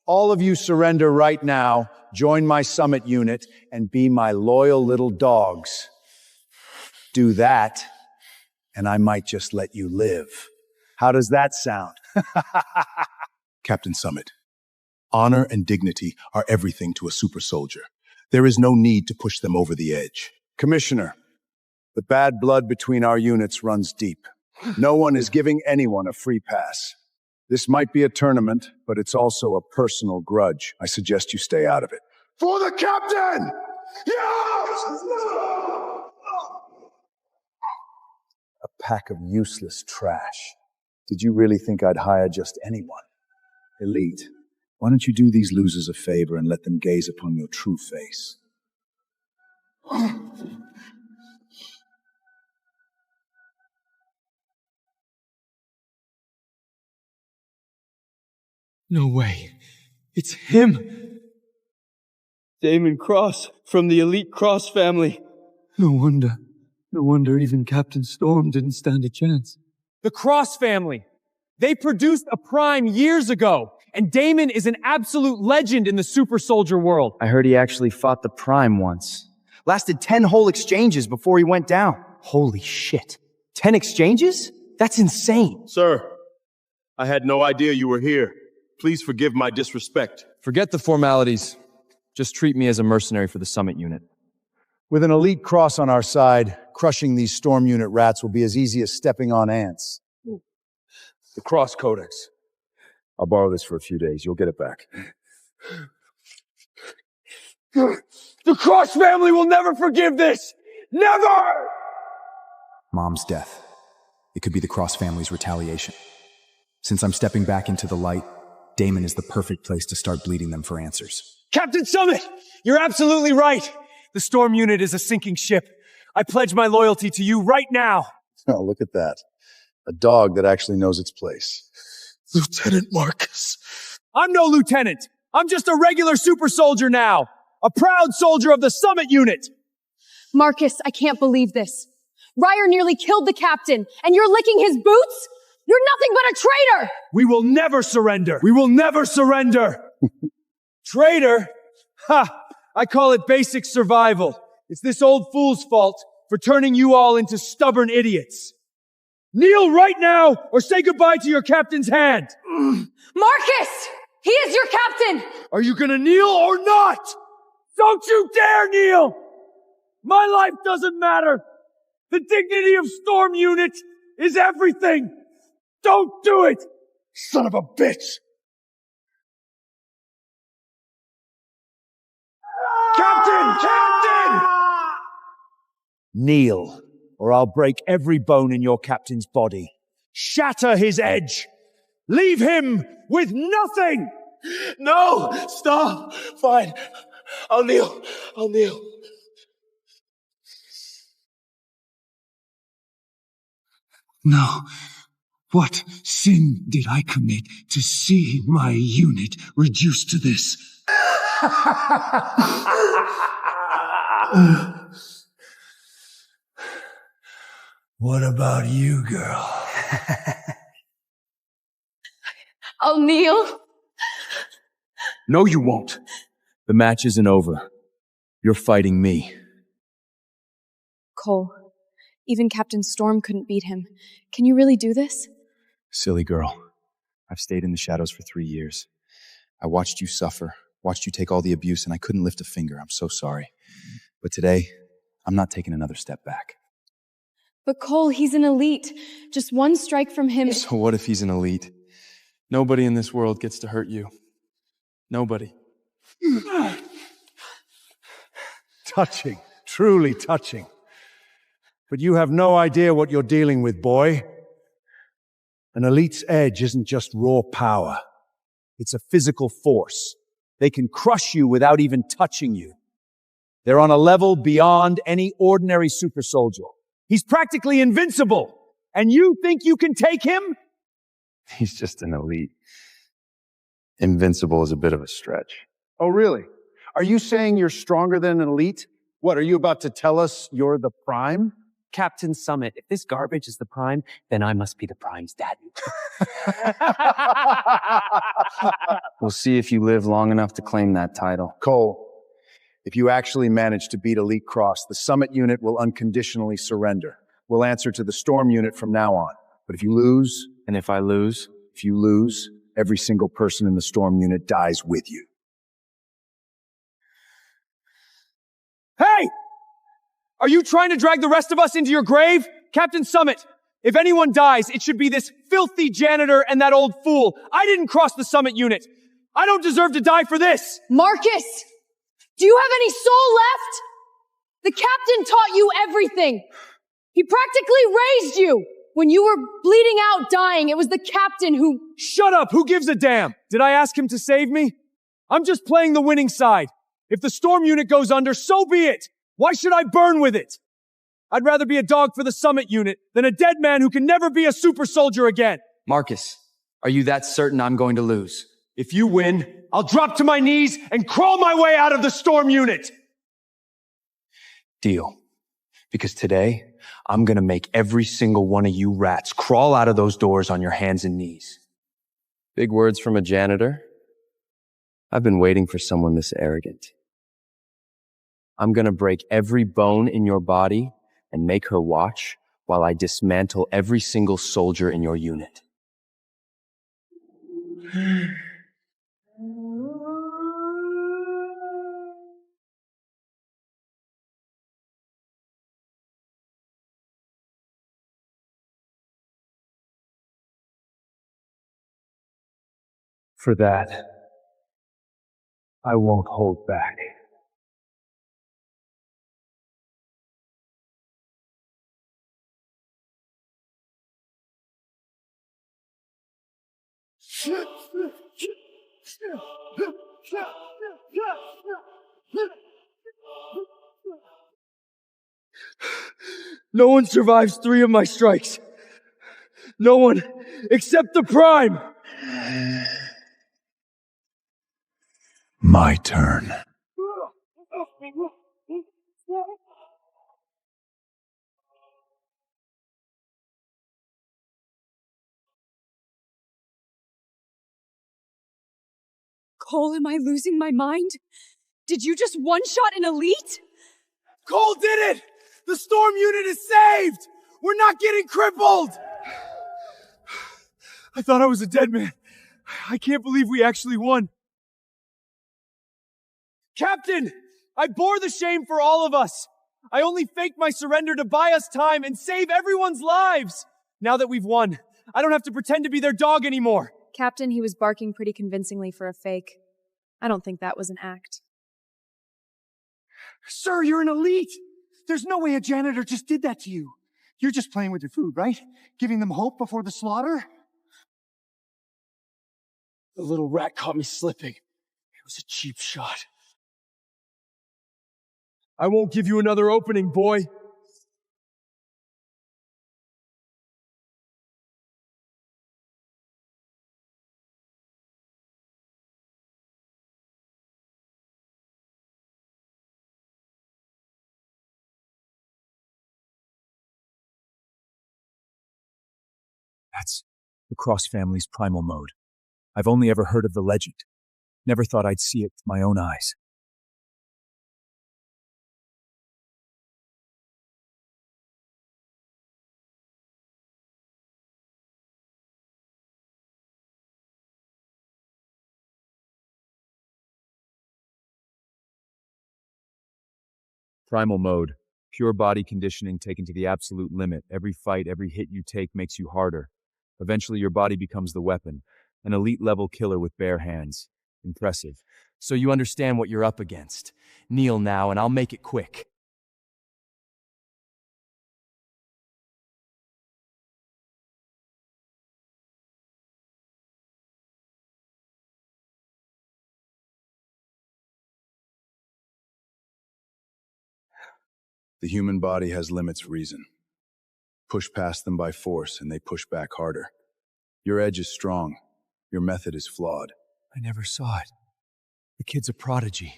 P: all of you surrender right now, join my summit unit, and be my loyal little dogs. Do that, and I might just let you live. How does that sound?
D: Captain Summit, honor and dignity are everything to a super soldier. There is no need to push them over the edge.
P: Commissioner, the bad blood between our units runs deep. No one is giving anyone a free pass. This might be a tournament, but it's also a personal grudge. I suggest you stay out of it.
L: For the captain! Yes!
P: A pack of useless trash. Did you really think I'd hire just anyone? Elite, why don't you do these losers a favor and let them gaze upon your true face?
L: No way. It's him! Damon Cross, from the elite Cross family. No wonder even Captain Storm didn't stand a chance.
A: The Cross family. They produced a Prime years ago, and Damon is an absolute legend in the super soldier world.
K: I heard he actually fought the Prime once. Lasted 10 whole exchanges before he went down.
A: Holy shit. 10 exchanges? That's insane.
D: Sir, I had no idea you were here. Please forgive my disrespect.
B: Forget the formalities. Just treat me as a mercenary for the Summit unit.
P: With an elite Cross on our side, crushing these storm unit rats will be as easy as stepping on ants.
L: The Cross Codex.
O: I'll borrow this for a few days. You'll get it back.
L: The Cross family will never forgive this! Never!
S: Mom's death. It could be the Cross family's retaliation. Since I'm stepping back into the light, Damon is the perfect place to start bleeding them for answers.
A: Captain Summit, you're absolutely right. The storm unit is a sinking ship. I pledge my loyalty to you right now.
P: Oh, look at that. A dog that actually knows its place.
D: Lieutenant Marcus.
A: I'm no lieutenant. I'm just a regular super soldier now. A proud soldier of the Summit unit.
E: Marcus, I can't believe this. Ryer nearly killed the captain, and you're licking his boots? You're nothing but a traitor!
P: We will never surrender! We will never surrender!
A: Traitor? Ha! I call it basic survival. It's this old fool's fault for turning you all into stubborn idiots. Kneel right now or say goodbye to your captain's hand!
E: Marcus! He is your captain!
L: Are you gonna kneel or not? Don't you dare kneel! My life doesn't matter! The dignity of Storm Unit is everything! Don't do it! Son of a bitch! Captain! Captain!
P: Kneel, or I'll break every bone in your captain's body. Shatter his edge! Leave him with nothing!
L: No! Stop! Fine. I'll kneel. I'll kneel.
U: No. What sin did I commit to see my unit reduced to this? What about you, girl?
E: I'll kneel.
K: No, you won't. The match isn't over. You're fighting me.
H: Cole, even Captain Storm couldn't beat him. Can you really do this?
B: Silly girl. I've stayed in the shadows for 3 years. I watched you suffer, watched you take all the abuse, and I couldn't lift a finger. I'm so sorry. But today, I'm not taking another step back.
H: But Cole, he's an elite. Just one strike from him.
B: So what if he's an elite? Nobody in this world gets to hurt you. Nobody.
P: Touching. Truly touching. But you have no idea what you're dealing with, boy. An elite's edge isn't just raw power. It's a physical force. They can crush you without even touching you. They're on a level beyond any ordinary super soldier. He's practically invincible. And you think you can take him?
B: He's just an elite. Invincible is a bit of a stretch.
P: Oh, really? Are you saying you're stronger than an elite? What, are you about to tell us you're the Prime?
A: Captain Summit, if this garbage is the Prime, then I must be the Prime's dad.
K: We'll see if you live long enough to claim that title.
P: Cole, if you actually manage to beat Elite Cross, the Summit unit will unconditionally surrender. We'll answer to the Storm unit from now on. But if you lose...
K: And if I lose?
P: If you lose, every single person in the Storm unit dies with you.
L: Hey! Are you trying to drag the rest of us into your grave? Captain Summit, if anyone dies, it should be this filthy janitor and that old fool. I didn't cross the Summit unit. I don't deserve to die for this.
E: Marcus! Do you have any soul left? The captain taught you everything. He practically raised you. When you were bleeding out, dying, it was the captain who...
L: Shut up! Who gives a damn? Did I ask him to save me? I'm just playing the winning side. If the Storm unit goes under, so be it. Why should I burn with it? I'd rather be a dog for the Summit unit than a dead man who can never be a super soldier again.
K: Marcus, are you that certain I'm going to lose?
L: If you win, I'll drop to my knees and crawl my way out of the Storm unit.
K: Deal. Because today, I'm gonna make every single one of you rats crawl out of those doors on your hands and knees. Big words from a janitor. I've been waiting for someone this arrogant. I'm gonna break every bone in your body and make her watch while I dismantle every single soldier in your unit.
L: For that, I won't hold back. No one survives 3 of my strikes. No one except the Prime.
U: My turn.
E: Cole, am I losing my mind? Did you just one-shot an elite?
L: Cole did it! The Storm unit is saved! We're not getting crippled! I thought I was a dead man. I can't believe we actually won.
A: Captain! I bore the shame for all of us. I only faked my surrender to buy us time and save everyone's lives. Now that we've won, I don't have to pretend to be their dog anymore.
H: Captain, he was barking pretty convincingly for a fake. I don't think that was an act.
P: Sir, you're an elite. There's no way a janitor just did that to you. You're just playing with your food, right? Giving them hope before the slaughter?
L: The little rat caught me slipping. It was a cheap shot. I won't give you another opening, boy.
O: That's the Cross family's primal mode. I've only ever heard of the legend. Never thought I'd see it with my own eyes. Primal mode. Pure body conditioning taken to the absolute limit. Every fight, every hit you take makes you harder. Eventually your body becomes the weapon. An elite level killer with bare hands. Impressive.
K: So you understand what you're up against. Kneel now and I'll make it quick.
D: The human body has limits for reason. Push past them by force and they push back harder. Your edge is strong. Your method is flawed.
O: I never saw it. The kid's a prodigy.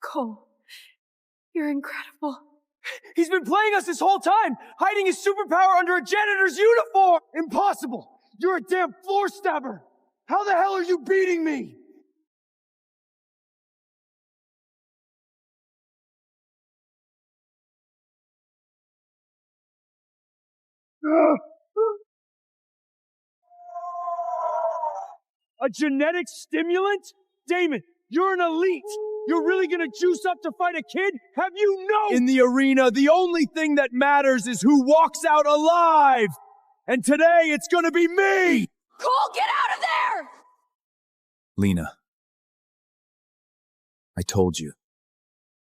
Q: Cole, you're incredible.
L: He's been playing us this whole time, hiding his superpower under a janitor's uniform! Impossible! You're a damn floor stabber! How the hell are you beating me? A genetic stimulant? Damon, you're an elite! You're really gonna juice up to fight a kid? Have you no— In the arena, the only thing that matters is who walks out alive! And today, it's gonna be me!
E: Cole, get out of there!
O: Lena. I told you.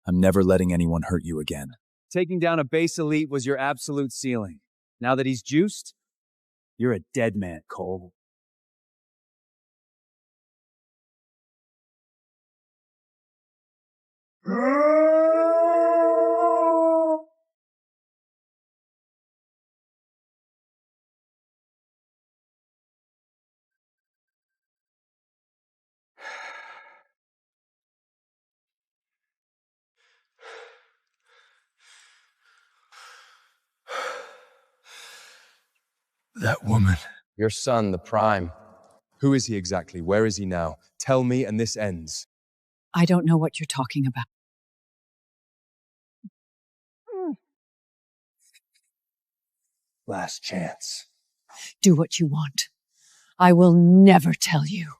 O: I'm never letting anyone hurt you again.
A: Taking down a base elite was your absolute ceiling. Now that he's juiced, you're a dead man, Cole.
T: That woman.
K: Your son, the Prime.
O: Who is he exactly? Where is he now? Tell me and this ends.
F: I don't know what you're talking about.
P: Last chance.
F: Do what you want. I will never tell you.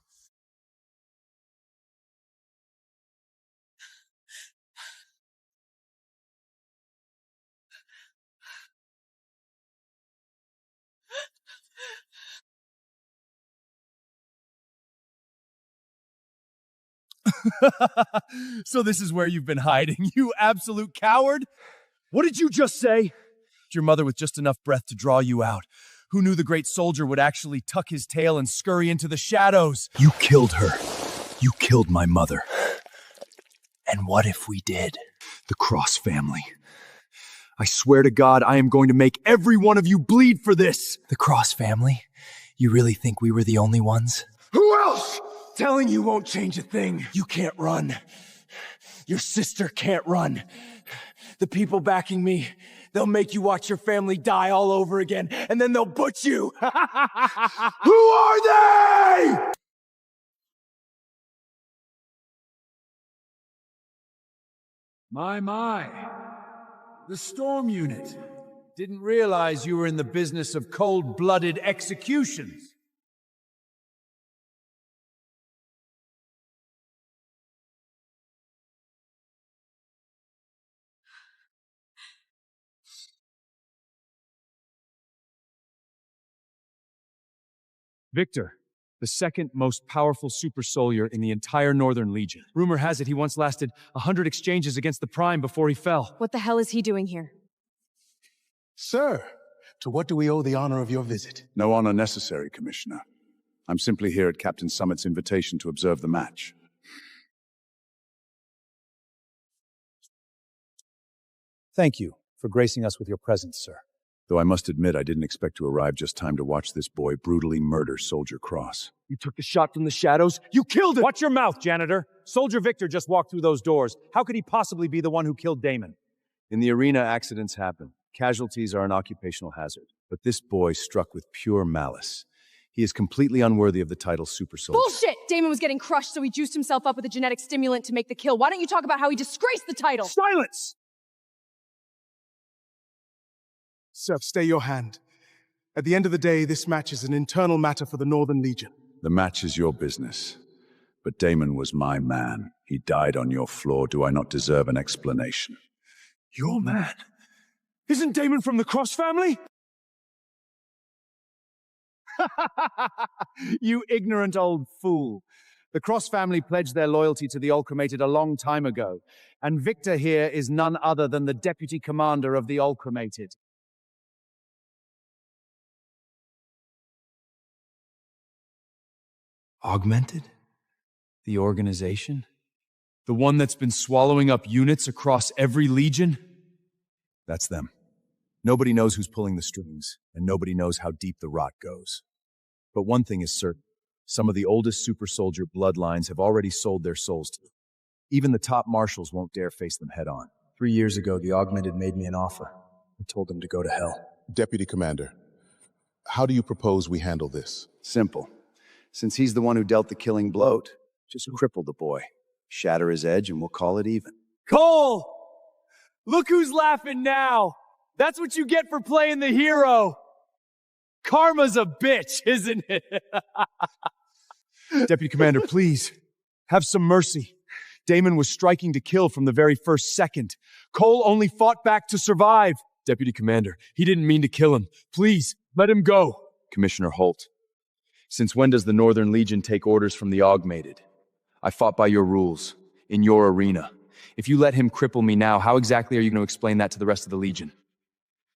O: So this is where you've been hiding, you absolute coward?
L: What did you just say?
O: Your mother with just enough breath to draw you out. Who knew the great soldier would actually tuck his tail and scurry into the shadows?
T: You killed her. You killed my mother. And what if we did? The Cross family. I swear to God, I am going to make every one of you bleed for this.
S: The Cross family? You really think we were the only ones?
P: Who else? Telling you won't change a thing. You can't run. Your sister can't run. The people backing me, they'll make you watch your family die all over again, and then they'll butch you. Who are they?
C: My. The Storm Unit. Didn't realize you were in the business of cold-blooded executions.
O: Victor, the second most powerful super soldier in the entire Northern Legion. Rumor has it he once lasted 100 exchanges against the Prime before he fell.
E: What the hell is he doing here?
G: Sir, to what do we owe the honor of your visit?
V: No honor necessary, Commissioner. I'm simply here at Captain Summit's invitation to observe the match.
B: Thank you for gracing us with your presence, sir.
V: Though I must admit I didn't expect to arrive just time to watch this boy brutally murder Soldier Cross.
A: You took the shot from the shadows. You killed it!
L: Watch your mouth, Janitor. Soldier Victor just walked through those doors. How could he possibly be the one who killed Damon?
O: In the arena, accidents happen. Casualties are an occupational hazard. But this boy struck with pure malice. He is completely unworthy of the title Super Soldier.
E: Bullshit! Damon was getting crushed, so he juiced himself up with a genetic stimulant to make the kill. Why don't you talk about how he disgraced the title?
L: Silence!
G: Sir, stay your hand. At the end of the day, this match is an internal matter for the Northern Legion.
V: The match is your business. But Damon was my man. He died on your floor. Do I not deserve an explanation?
L: Your man? Isn't Damon from the Cross family?
B: You ignorant old fool. The Cross family pledged their loyalty to the Ulcremated a long time ago, and Victor here is none other than the deputy commander of the Ulcremated.
T: Augmented?
O: The organization? The one that's been swallowing up units across every legion? That's them. Nobody knows who's pulling the strings, and nobody knows how deep the rot goes. But one thing is certain. Some of the oldest super soldier bloodlines have already sold their souls to them. Even the top marshals won't dare face them head on.
S: 3 years ago, the Augmented made me an offer. I told them to go to hell.
D: Deputy Commander, how do you propose we handle this?
M: Simple. Since he's the one who dealt the killing blow, just cripple the boy. Shatter his edge and we'll call it even.
A: Cole! Look who's laughing now! That's what you get for playing the hero! Karma's a bitch, isn't it?
O: Deputy Commander, please, have some mercy. Damon was striking to kill from the very first second. Cole only fought back to survive. Deputy Commander, he didn't mean to kill him. Please, let him go. Commissioner Holt, since when does the Northern Legion take orders from the Augmented? I fought by your rules, in your arena. If you let him cripple me now, how exactly are you going to explain that to the rest of the Legion?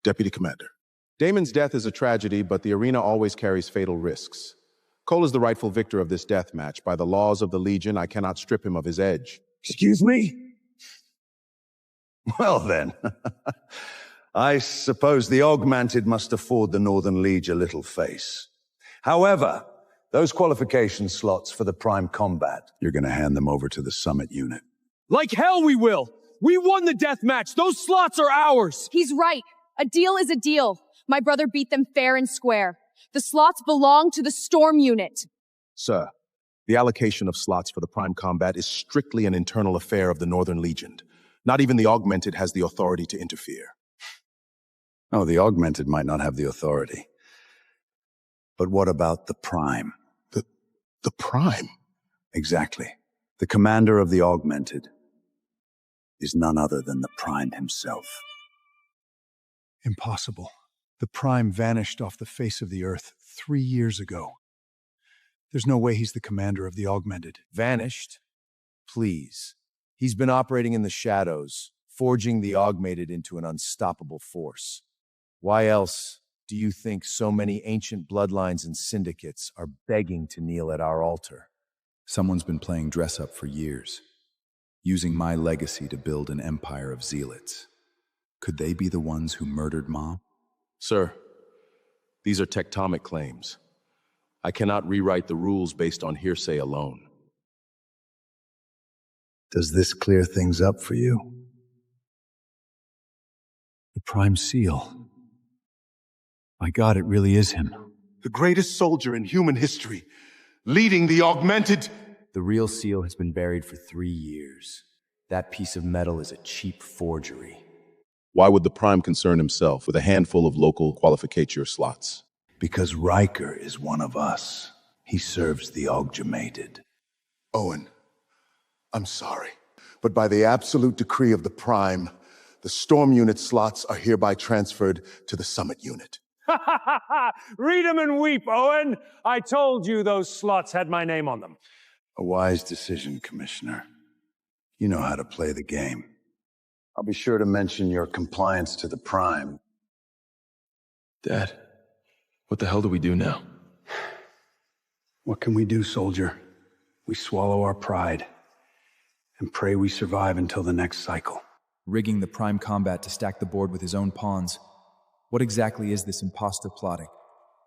D: Deputy Commander, Damon's death is a tragedy, but the arena always carries fatal risks. Cole is the rightful victor of this death match. By the laws of the Legion, I cannot strip him of his edge.
P: Excuse me?
V: Well then, I suppose the Augmented must afford the Northern Legion a little face. However, those qualification slots for the Prime Combat, you're going to hand them over to the Summit unit.
A: Like hell we will! We won the death match! Those slots are ours!
E: He's right. A deal is a deal. My brother beat them fair and square. The slots belong to the Storm unit.
D: Sir, the allocation of slots for the Prime Combat is strictly an internal affair of the Northern Legion. Not even the Augmented has the authority to interfere.
V: Oh, the Augmented might not have the authority. But what about the Prime?
D: The Prime?
V: Exactly. The commander of the Augmented is none other than the Prime himself.
G: Impossible. The Prime vanished off the face of the earth 3 years ago. There's no way he's the commander of the Augmented.
O: Vanished? Please. He's been operating in the shadows, forging the Augmented into an unstoppable force. Why else do you think so many ancient bloodlines and syndicates are begging to kneel at our altar?
V: Someone's been playing dress-up for years, using my legacy to build an empire of zealots. Could they be the ones who murdered Mom?
D: Sir, these are tectonic claims. I cannot rewrite the rules based on hearsay alone.
V: Does this clear things up for you? The Prime Seal. My God, it really is him.
G: The greatest soldier in human history, leading the Augmented.
O: The real seal has been buried for 3 years. That piece of metal is a cheap forgery.
D: Why would the Prime concern himself with a handful of local qualificature slots?
V: Because Riker is one of us. He serves the Augmented.
G: Owen, I'm sorry, but by the absolute decree of the Prime, the Storm Unit slots are hereby transferred to the Summit Unit.
P: Read them and weep, Owen. I told you those slots had my name on them.
V: A wise decision, Commissioner. You know how to play the game. I'll be sure to mention your compliance to the Prime.
I: Dad, what the hell do we do now?
U: What can we do, soldier? We swallow our pride and pray we survive until the next cycle.
O: Rigging the Prime Combat to stack the board with his own pawns. What exactly is this imposter plotting?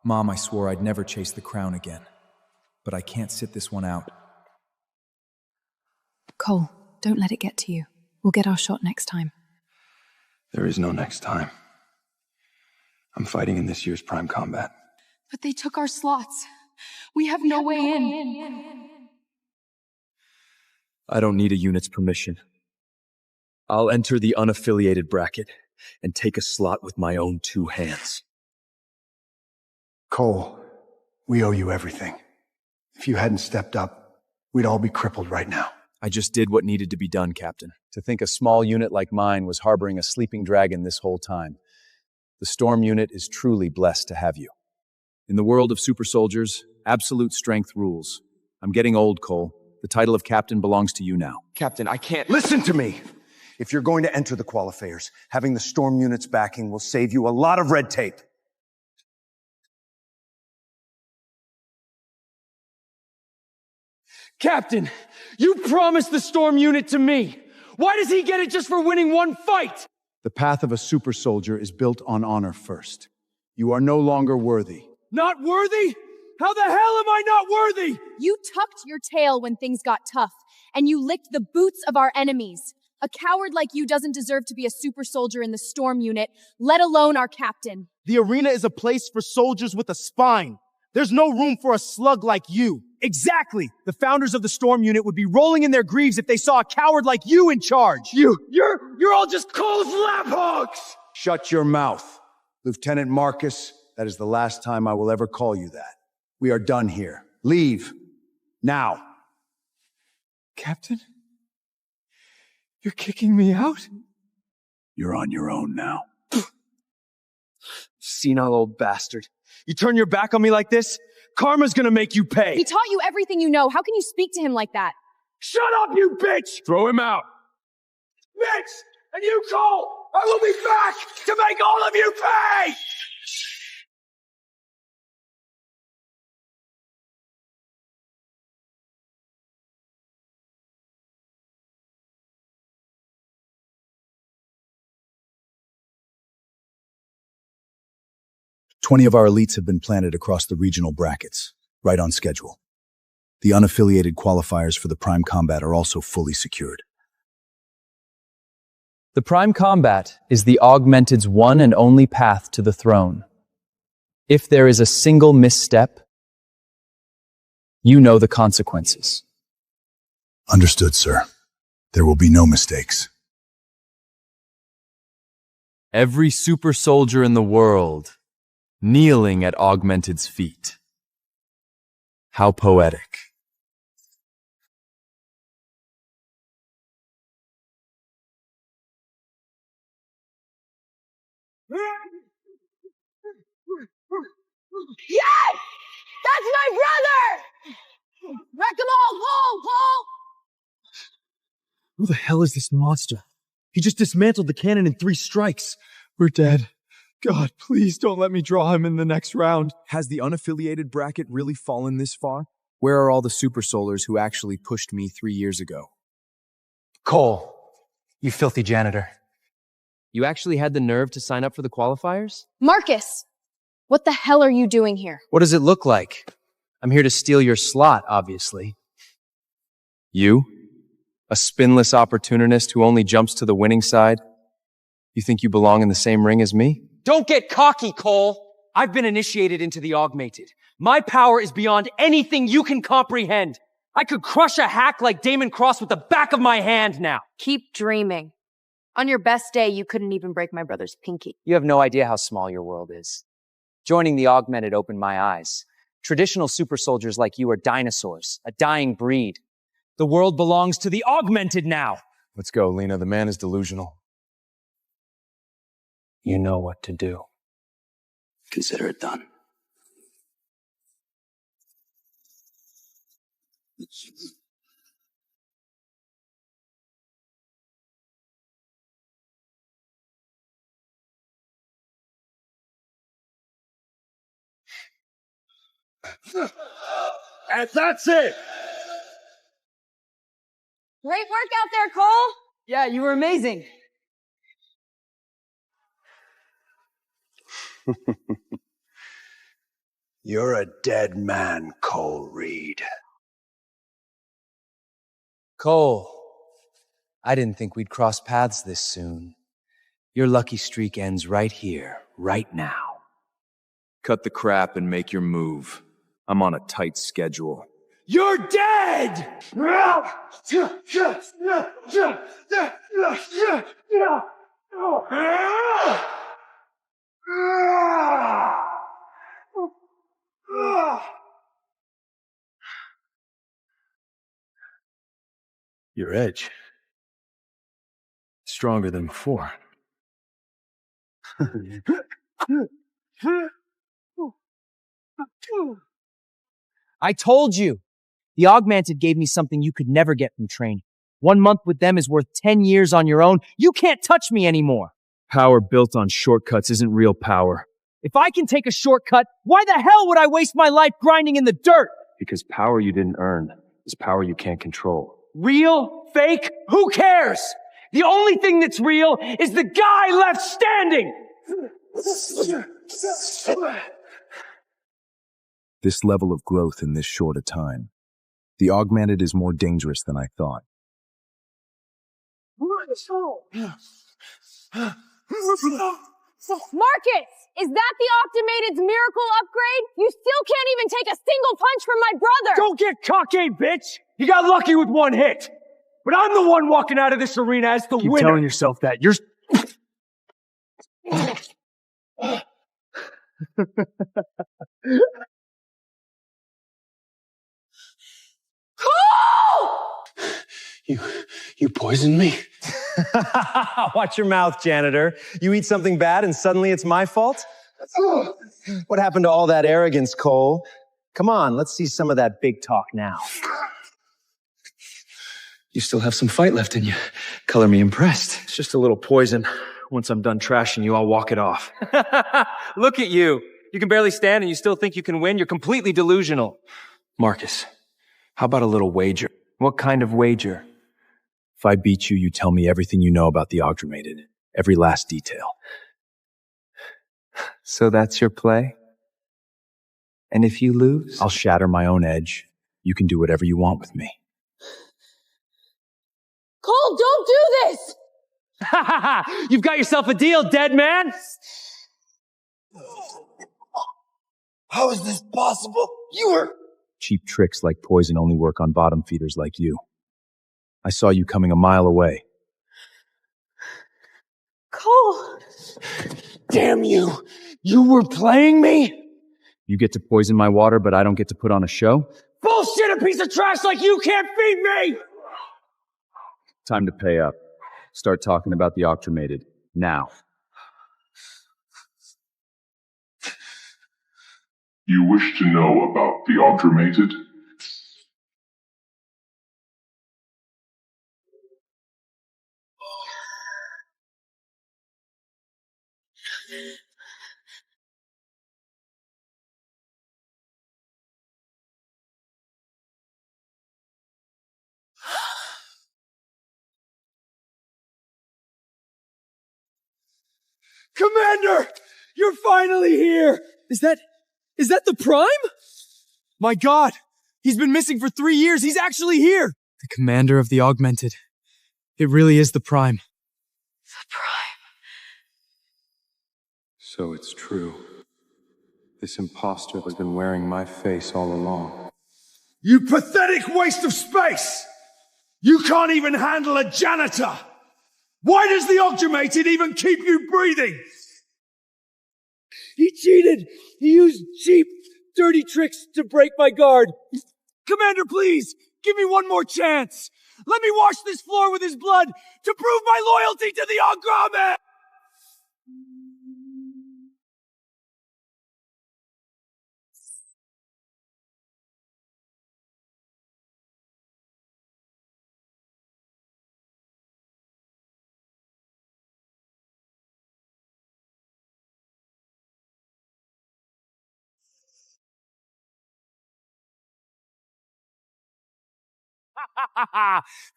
O: Mom, I swore I'd never chase the crown again. But I can't sit this one out.
H: Cole, don't let it get to you. We'll get our shot next time.
I: There is no next time. I'm fighting in this year's Prime Combat.
E: But they took our slots. We have no way in.
K: I don't need a unit's permission. I'll enter the unaffiliated bracket and take a slot with my own 2 hands.
U: Cole, we owe you everything. If you hadn't stepped up, we'd all be crippled right now.
K: I just did what needed to be done, Captain. To think a small unit like mine was harboring a sleeping dragon this whole time. The Storm unit is truly blessed to have you. In the world of super soldiers, absolute strength rules. I'm getting old, Cole. The title of captain belongs to you now.
M: Captain, I can't—
J: Listen to me! If you're going to enter the qualifiers, having the Storm unit's backing will save you a lot of red tape.
L: Captain, you promised the Storm unit to me. Why does he get it just for winning one fight?
G: The path of a super soldier is built on honor first. You are no longer worthy.
L: Not worthy? How the hell am I not worthy?
E: You tucked your tail when things got tough, and you licked the boots of our enemies. A coward like you doesn't deserve to be a super soldier in the Storm unit, let alone our captain.
A: The arena is a place for soldiers with a spine. There's no room for a slug like you. Exactly! The founders of the Storm unit would be rolling in their graves if they saw a coward like you in charge.
L: You're all just Cole's laphogs!
V: Shut your mouth. Lieutenant Marcus, that is the last time I will ever call you that. We are done here. Leave. Now.
A: Captain? You're kicking me out?
V: You're on your own now.
A: Senile old bastard. You turn your back on me like this? Karma's gonna make you pay.
E: He taught you everything you know. How can you speak to him like that?
L: Shut up, you bitch!
I: Throw him out.
L: Bitch! And you, Cole! I will be back to make all of you pay!
T: "20 of our elites have been planted across the regional brackets, right on schedule. The unaffiliated qualifiers for the Prime Combat are also fully secured."
K: The Prime Combat is the Augmented's one and only path to the throne. If there is a single misstep, you know the consequences.
T: Understood, sir. There will be no mistakes.
K: Every super soldier in the world kneeling at Augmented's feet. How poetic.
E: Yes! That's my brother! Wreck them all, Paul!
A: Who the hell is this monster? He just dismantled the cannon in 3 strikes. We're dead. God, please don't let me draw him in the next round.
O: Has the unaffiliated bracket really fallen this far? Where are all the super solars who actually pushed me 3 years ago?
A: Cole, you filthy janitor.
K: You actually had the nerve to sign up for the qualifiers?
E: Marcus! What the hell are you doing here?
K: What does it look like? I'm here to steal your slot, obviously. You? A spinless opportunist who only jumps to the winning side? You think you belong in the same ring as me?
A: Don't get cocky, Cole. I've been initiated into the Augmented. My power is beyond anything you can comprehend. I could crush a hack like Damon Cross with the back of my hand now.
N: Keep dreaming. On your best day, you couldn't even break my brother's pinky.
K: You have no idea how small your world is. Joining the Augmented opened my eyes. Traditional super soldiers like you are dinosaurs, a dying breed.
A: The world belongs to the Augmented now.
D: Let's go, Lena. The man is delusional.
A: You know what to do.
S: Consider it done.
L: And that's it!
E: Great work out there, Cole!
A: Yeah, you were amazing.
U: You're a dead man, Cole Reed.
K: Cole, I didn't think we'd cross paths this soon. Your lucky streak ends right here, right now.
O: Cut the crap and make your move. I'm on a tight schedule.
L: You're dead!
T: Your edge. Stronger than before.
A: I told you. The Augmented gave me something you could never get from training. 1 month with them is worth 10 years on your own. You can't touch me anymore.
O: Power built on shortcuts isn't real power.
A: If I can take a shortcut, why the hell would I waste my life grinding in the dirt?
O: Because power you didn't earn is power you can't control.
L: Real? Fake? Who cares? The only thing that's real is the guy left standing!
O: This level of growth in this short a time. The Augmented is more dangerous than I thought.
E: Marcus, is that the Optimated's miracle upgrade? You still can't even take a single punch from my brother!
L: Don't get cocky, bitch! You got lucky with one hit! But I'm the one walking out of this arena as the winner!
T: Keep telling yourself that. You're...
J: You poisoned me?
M: Watch your mouth, Janitor. You eat something bad and suddenly it's my fault? What happened to all that arrogance, Cole? Come on, let's see some of that big talk now.
S: You still have some fight left in you. Color me impressed.
T: It's just a little poison. Once I'm done trashing you, I'll walk it off.
A: Look at you. You can barely stand and you still think you can win? You're completely delusional.
S: Marcus, how about a little wager?
A: What kind of wager?
O: If I beat you, you tell me everything you know about the Augmented. Every last detail.
K: So that's your play? And if you lose?
O: I'll shatter my own edge. You can do whatever you want with me.
E: Cole, don't do this!
L: Ha ha ha! You've got yourself a deal, dead man!
T: How is this possible? You were...
O: Cheap tricks like poison only work on bottom feeders like you. I saw you coming a mile away.
E: Cole!
L: Damn you! You were playing me?
O: You get to poison my water, but I don't get to put on a show?
L: Bullshit! A piece of trash like you can't feed me!
O: Time to pay up. Start talking about the Augmented. Now.
Q: You wish to know about the Augmented?
L: Commander! You're finally here!
A: Is that the Prime? My God! He's been missing for 3 years. He's actually here! The commander of the Augmented. It really is the Prime.
F: The Prime.
I: So it's true. This imposter has been wearing my face all along.
L: You pathetic waste of space! You can't even handle a janitor! Why does the Augmented even keep you breathing? He cheated! He used cheap, dirty tricks to break my guard. Commander, please, give me one more chance. Let me wash this floor with his blood to prove my loyalty to the Augmented!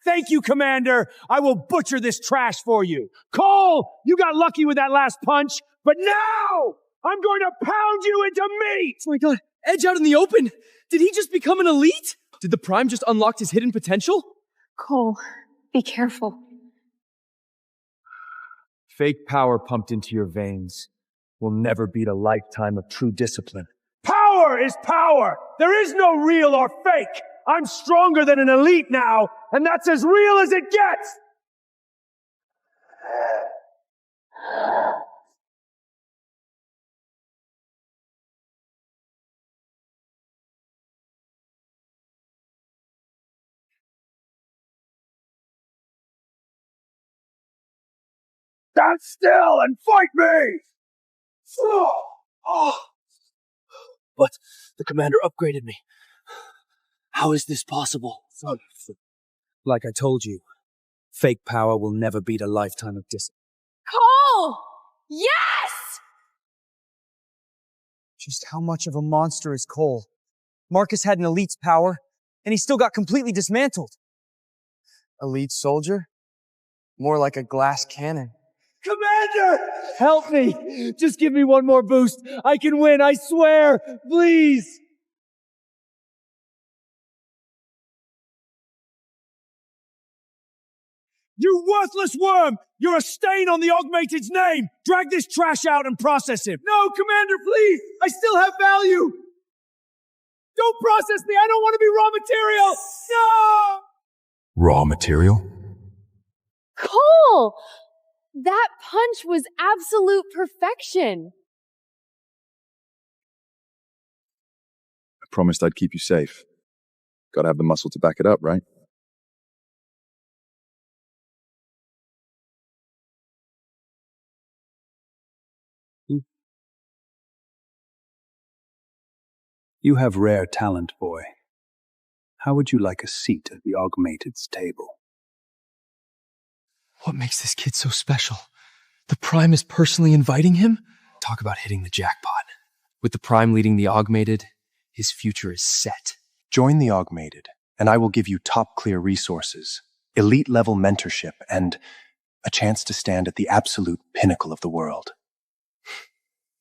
L: Thank you, Commander. I will butcher this trash for you. Cole, you got lucky with that last punch, but now I'm going to pound you into meat!
A: Oh my god, Edge out in the open! Did he just become an elite? Did the Prime just unlock his hidden potential?
E: Cole, be careful.
O: Fake power pumped into your veins will never beat a lifetime of true discipline.
L: Power is power! There is no real or fake! I'm stronger than an elite now, and that's as real as it gets! Stand still and fight me!
S: But the commander upgraded me. How is this possible?
C: Like I told you, fake power will never beat a lifetime of discipline.
E: Cole! Yes!
A: Just how much of a monster is Cole? Marcus had an elite's power, and he still got completely dismantled. Elite soldier? More like a glass cannon.
L: Commander! Help me! Just give me one more boost. I can win, I swear! Please! You worthless worm! You're a stain on the Augmated's name! Drag this trash out and process him! No, Commander, please! I still have value! Don't process me! I don't want to be raw material! No!
T: Raw material?
E: Cole! That punch was absolute perfection.
D: I promised I'd keep you safe. Gotta have the muscle to back it up, right?
U: You have rare talent, boy. How would you like a seat at the Augmated's table?
A: What makes this kid so special? The Prime is personally inviting him? Talk about hitting the jackpot. With the Prime leading the Augmated, his future is set.
J: Join the Augmated, and I will give you top-clear resources, elite-level mentorship, and a chance to stand at the absolute pinnacle of the world.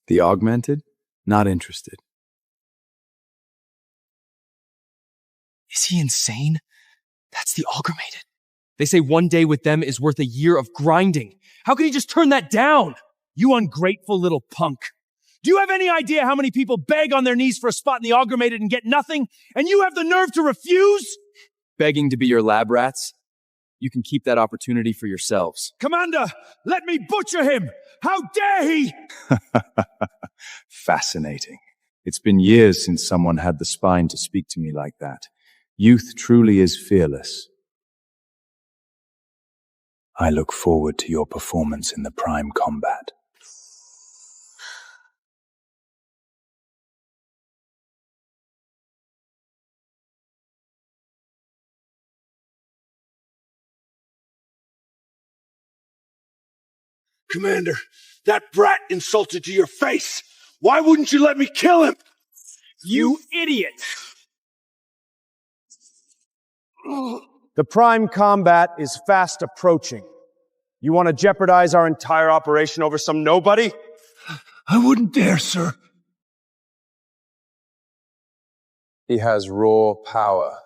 O: The Augmented? Not interested.
A: Is he insane? That's the Augmated. They say one day with them is worth a year of grinding. How can he just turn that down?
L: You ungrateful little punk. Do you have any idea how many people beg on their knees for a spot in the Augmated and get nothing? And you have the nerve to refuse?
K: Begging to be your lab rats? You can keep that opportunity for yourselves.
L: Commander, let me butcher him! How dare he!
D: Fascinating. It's been years since someone had the spine to speak to me like that. Youth truly is fearless.
U: I look forward to your performance in the Prime combat.
L: Commander, that brat insulted to your face. Why wouldn't you let me kill him? You idiot!
P: The Prime combat is fast approaching. You want to jeopardize our entire operation over some nobody?
U: I wouldn't dare, sir.
R: He has raw power.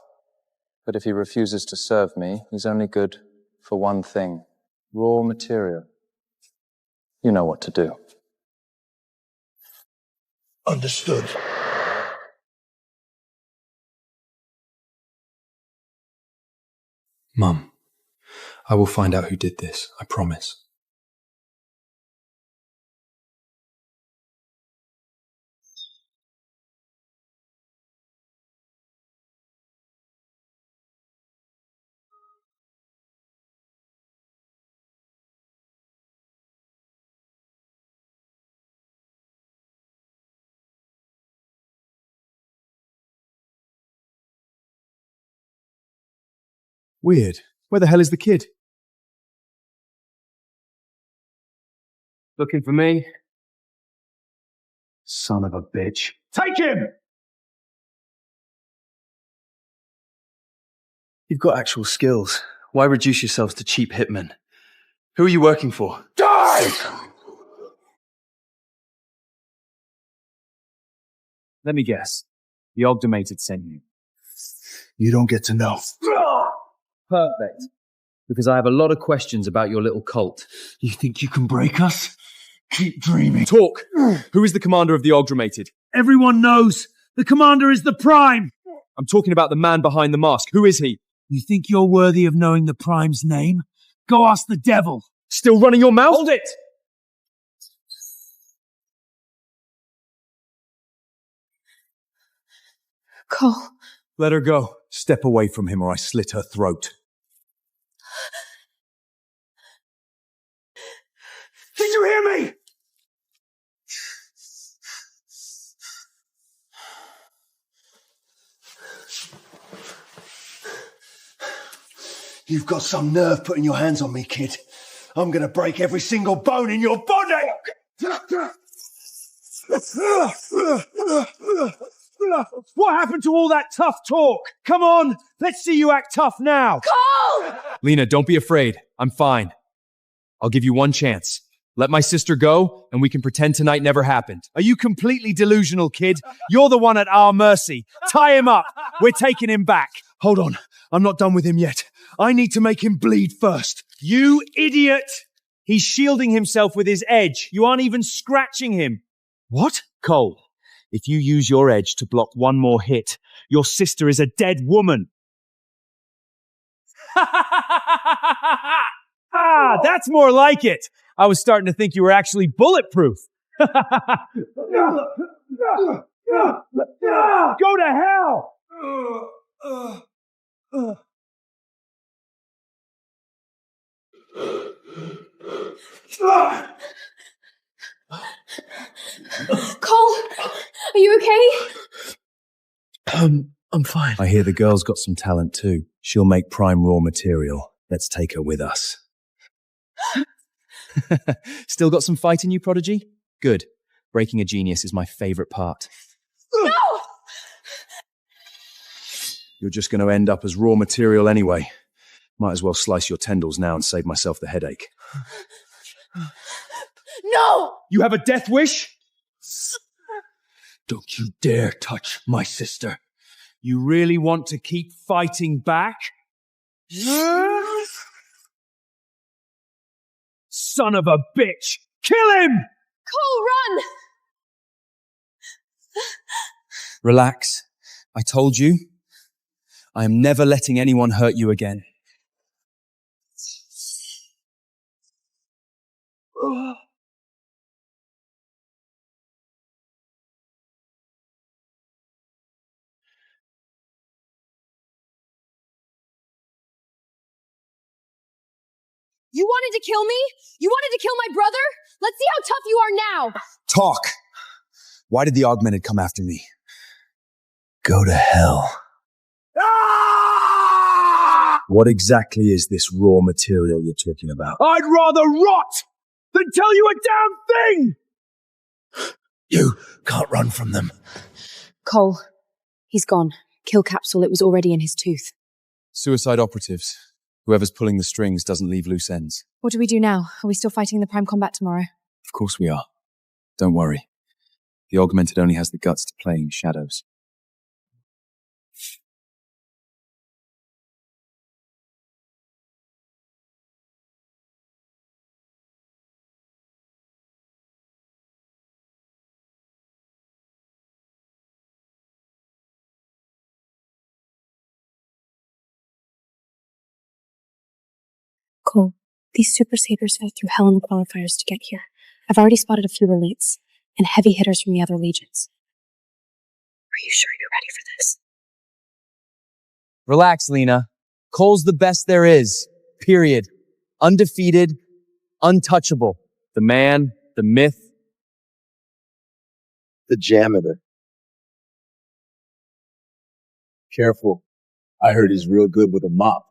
R: But if he refuses to serve me, he's only good for one thing. Raw material. You know what to do.
U: Understood.
S: Mum, I will find out who did this, I promise.
B: Weird. Where the hell is the kid?
A: Looking for me?
U: Son of a bitch.
L: Take him!
G: You've got actual skills. Why reduce yourselves to cheap hitmen? Who are you working for?
L: Die!
K: Let me guess. The Augmentated sent you.
T: You don't get to know.
K: Perfect. Because I have a lot of questions about your little cult.
T: You think you can break us? Keep dreaming.
O: Talk! Who is the commander of the Augmentated?
P: Everyone knows. The commander is the Prime.
O: I'm talking about the man behind the mask. Who is he?
P: You think you're worthy of knowing the Prime's name? Go ask the devil.
O: Still running your mouth?
L: Hold it!
E: Cole.
T: Let her go. Step away from him or I slit her throat.
L: Did you hear me?
T: You've got some nerve putting your hands on me, kid. I'm gonna break every single bone in your body!
P: What happened to all that tough talk? Come on, let's see you act tough now.
E: Cole!
O: Lena, don't be afraid. I'm fine. I'll give you one chance. Let my sister go, and we can pretend tonight never happened.
P: Are you completely delusional, kid? You're the one at our mercy. Tie him up. We're taking him back.
T: Hold on. I'm not done with him yet. I need to make him bleed first.
P: You idiot! He's shielding himself with his edge. You aren't even scratching him.
T: What?
P: Cole, if you use your edge to block one more hit, your sister is a dead woman. Ah, that's more like it. I was starting to think you were actually bulletproof. Go to hell!
E: Cole, are you okay?
T: I'm fine.
S: I hear the girl's got some talent too. She'll make prime raw material. Let's take her with us.
K: Still got some fight in you, Prodigy? Good. Breaking a genius is my favorite part.
E: No!
S: You're just going to end up as raw material anyway. Might as well slice your tendrils now and save myself the headache.
E: No!
L: You have a death wish?
T: Don't you dare touch my sister.
P: You really want to keep fighting back? Son of a bitch! Kill him!
E: Cole, run!
K: Relax. I told you. I am never letting anyone hurt you again.
E: You wanted to kill me? You wanted to kill my brother? Let's see how tough you are now.
S: Talk! Why did the Augmented come after me? Go to hell. What exactly is this raw material you're talking about?
P: I'd rather rot than tell you a damn thing!
T: You can't run from them.
E: Cole, he's gone. Kill capsule, it was already in his tooth.
O: Suicide operatives. Whoever's pulling the strings doesn't leave loose ends.
E: What do we do now? Are we still fighting the Prime Combat tomorrow?
O: Of course we are. Don't worry. The Augmented only has the guts to play in shadows.
E: Cole, these super saviors fell through hell in the qualifiers to get here. I've already spotted a few elites and heavy hitters from the other legions. Are you sure you're ready for this?
K: Relax, Lena. Cole's the best there is. Period. Undefeated. Untouchable. The man, the myth.
H: The janitor. Careful. I heard he's real good with a mop.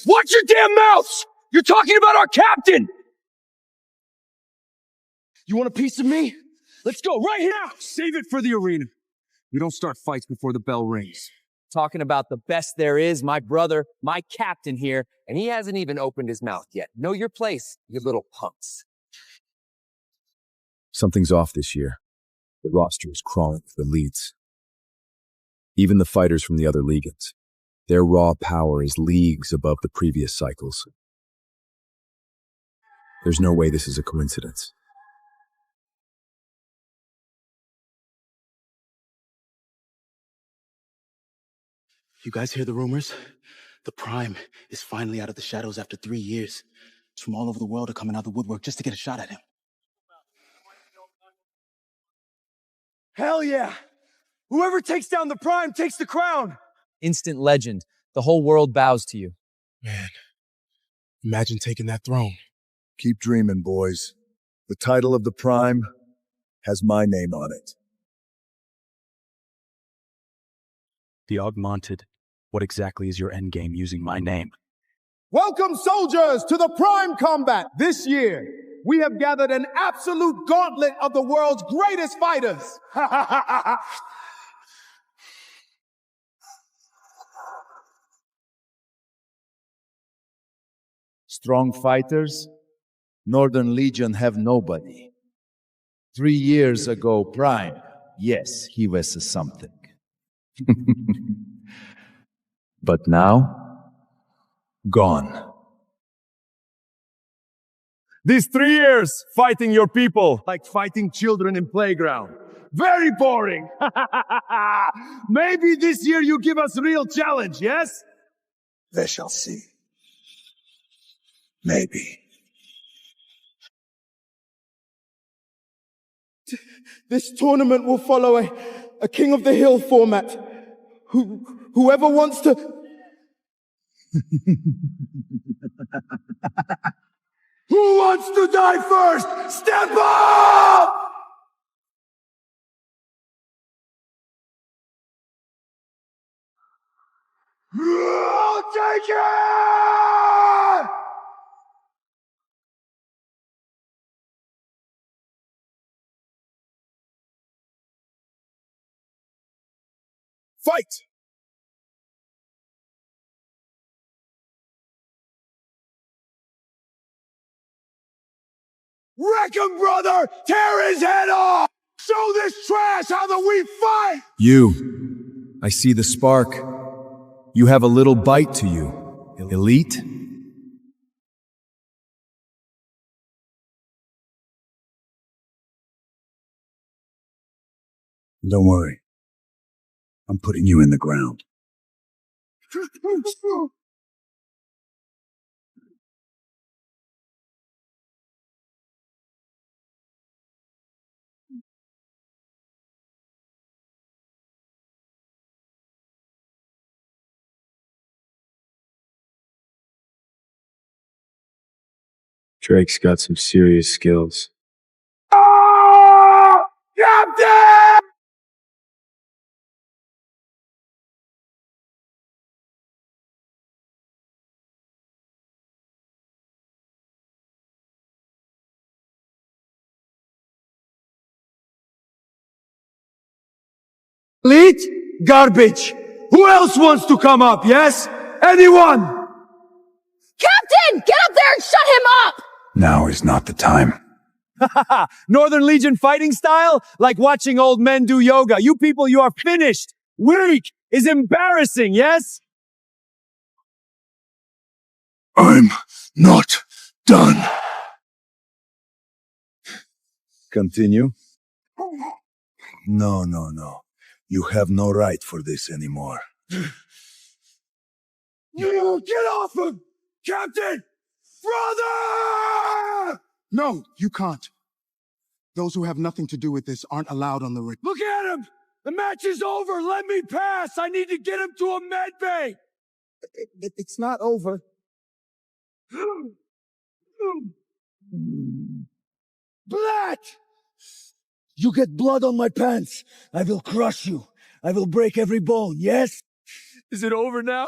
L: Watch your damn mouths! You're talking about our captain! You want a piece of me? Let's go right here! Save it for the arena. We don't start fights before the bell rings.
K: talking about the best there is, my brother, my captain here, and he hasn't even opened his mouth yet. Know your place, you little punks.
O: Something's off this year. The roster is crawling with elites. Even the fighters from the other legions. Their raw power is leagues above the previous cycles. There's no way this is a coincidence.
N: You guys hear the rumors? The Prime is finally out of the shadows after 3 years. It's from all over the world are coming out of the woodwork just to get a shot at him.
L: Hell yeah! Whoever takes down the Prime takes the crown!
K: Instant legend. The whole world bows to you.
V: Man, imagine taking that throne.
T: Keep dreaming, boys. The title of the Prime has my name on it.
S: The Augmented. What exactly is your endgame using my name?
P: Welcome, soldiers, to the Prime Combat. This year, we have gathered an absolute gauntlet of the world's greatest fighters.
B: Strong fighters? Northern Legion have nobody. 3 years ago, Prime, yes, he was something. But now, gone.
P: These 3 years fighting your people like fighting children in playground. Very boring. Maybe this year you give us real challenge, yes?
U: They shall see. Maybe.
P: This tournament will follow a King of the Hill format. Whoever wants to... Who wants to die first? Step up! I'll take it!
V: Fight!
P: Wreck him, brother! Tear his head off! Show this trash how that we fight!
O: You. I see the spark. You have a little bite to you. Elite?
U: Don't worry. I'm putting you in the ground.
O: Drake's got some serious skills.
P: Captain! Elite? Garbage. Who else wants to come up, yes? Anyone?
E: Captain! Get up there and shut him up!
U: Now is not the time.
A: Northern Legion fighting style? Like watching old men do yoga. You people, you are finished. Weak is embarrassing, yes?
U: I'm not done.
T: Continue. No. You have no right for this anymore.
P: You get off him! Captain! Brother!
U: No, you can't. Those who have nothing to do with this aren't allowed on the ring.
P: Look at him! The match is over! Let me pass! I need to get him to a med bay!
U: It's not over.
P: Black!
U: You get blood on my pants. I will crush you. I will break every bone, yes?
P: Is it over now?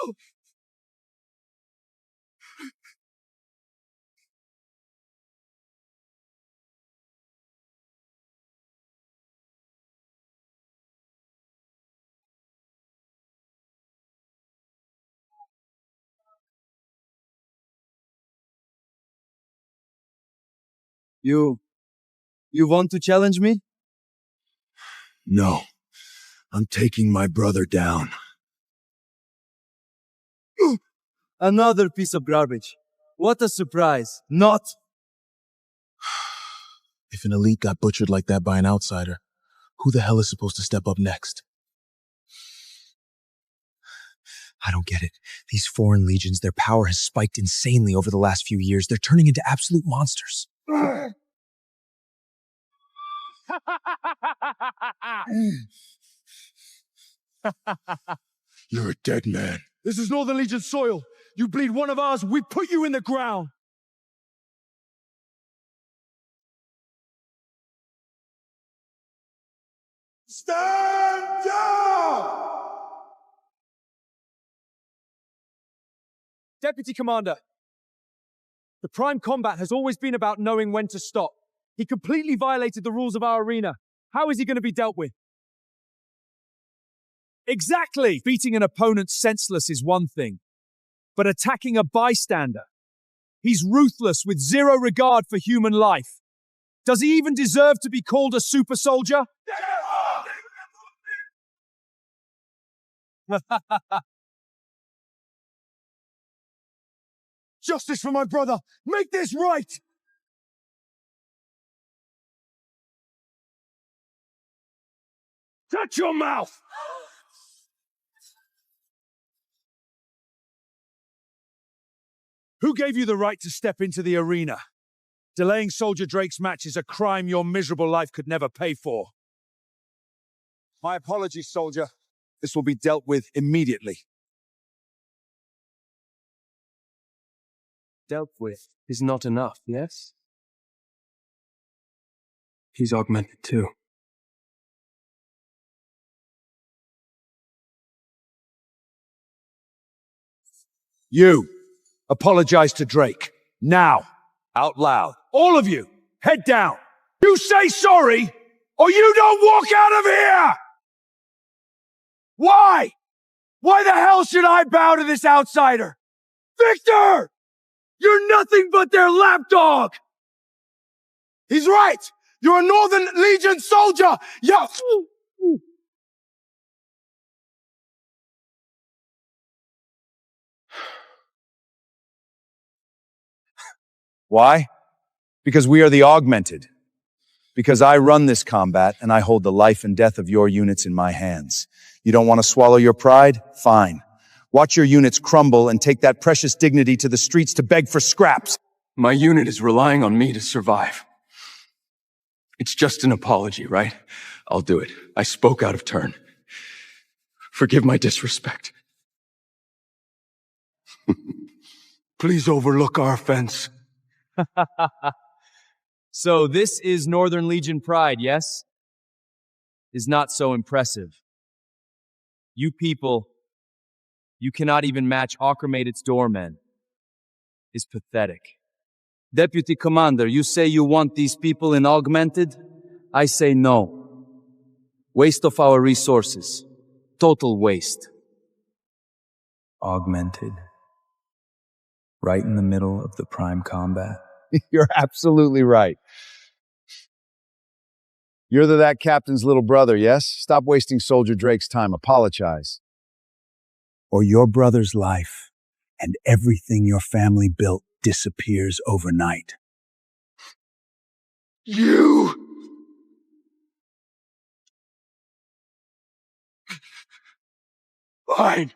B: You want to challenge me?
T: No. I'm taking my brother down.
B: Another piece of garbage. What a surprise. Not.
V: If an elite got butchered like that by an outsider, who the hell is supposed to step up next?
S: I don't get it. These foreign legions, their power has spiked insanely over the last few years. They're turning into absolute monsters.
T: You're a dead man.
L: This is Northern Legion soil. You bleed one of ours, we put you in the ground.
P: Stand down!
L: Deputy Commander, the Prime Combat has always been about knowing when to stop. He completely violated the rules of our arena. How is he going to be dealt with? Exactly! Beating an opponent senseless is one thing, but attacking a bystander. He's ruthless with zero regard for human life. Does he even deserve to be called a super soldier?
P: Justice for my brother! Make this right!
L: Shut your mouth! Who gave you the right to step into the arena? Delaying Soldier Drake's match is a crime your miserable life could never pay for.
P: My apologies, soldier. This will be dealt with immediately.
G: Dealt with is not enough, yes?
R: He's augmented too.
L: You, apologize to Drake. Now. Out loud. All of you, head down. You say sorry, or you don't walk out of here! Why? Why the hell should I bow to this outsider? Victor! You're nothing but their lapdog!
P: He's right! You're a Northern Legion soldier! Yeah!
B: Why? Because we are the augmented. Because I run this combat and I hold the life and death of your units in my hands. You don't want to swallow your pride? Fine. Watch your units crumble and take that precious dignity to the streets to beg for scraps.
G: My unit is relying on me to survive. It's just an apology, right? I'll do it. I spoke out of turn. Forgive my disrespect.
P: Please overlook our offense.
K: So this is Northern Legion pride, yes? Is not so impressive. You people, you cannot even match Augmented's doormen. Is pathetic.
B: Deputy Commander, you say you want these people in augmented? I say no. Waste of our resources. Total waste.
S: Augmented. Right in the middle of the prime combat.
B: You're absolutely right. You're that captain's little brother, yes? Stop wasting Soldier Drake's time. Apologize.
U: Or your brother's life and everything your family built disappears overnight.
P: You! Fine.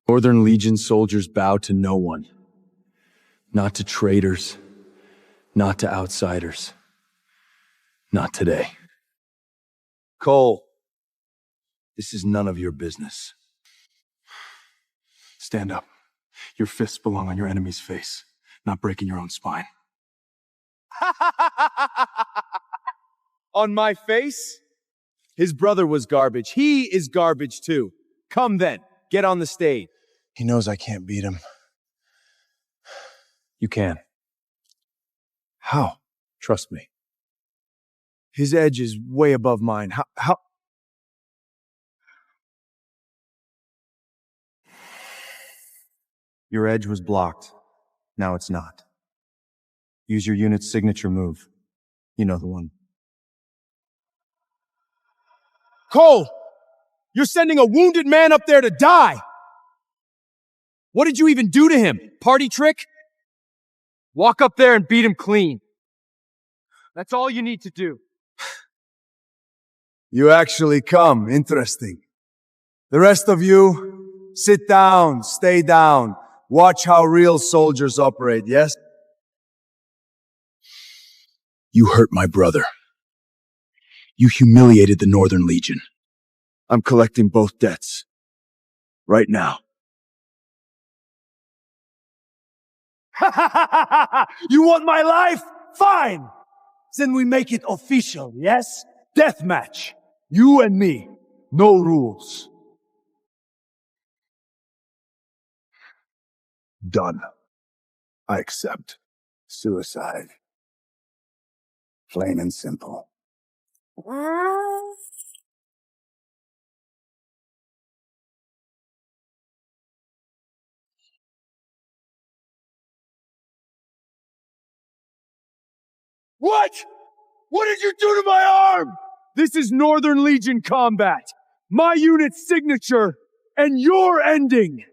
G: Northern Legion soldiers bow to no one. Not to traitors. Not to outsiders. Not today.
B: Cole, this is none of your business.
U: Stand up. Your fists belong on your enemy's face, not breaking your own spine.
B: On my face? His brother was garbage. He is garbage too. Come then, get on the stage.
J: He knows I can't beat him.
B: You can.
J: How?
B: Trust me. His edge is way above mine. How? Your edge was blocked. Now it's not. Use your unit's signature move. You know the one.
L: Cole! You're sending a wounded man up there to die!
A: What did you even do to him? Party trick? Walk up there and beat him clean. That's all you need to do.
P: You actually come. Interesting. The rest of you, sit down, stay down. Watch how real soldiers operate, yes?
T: You hurt my brother. You humiliated the Northern Legion.
P: I'm collecting both debts. Right now. You want my life? Fine! Then we make it official, yes? Deathmatch. You and me. No rules.
U: Done. I accept. Suicide. Plain and simple.
L: What? What did you do to my arm? This is Northern Legion combat. My unit's signature, and your ending.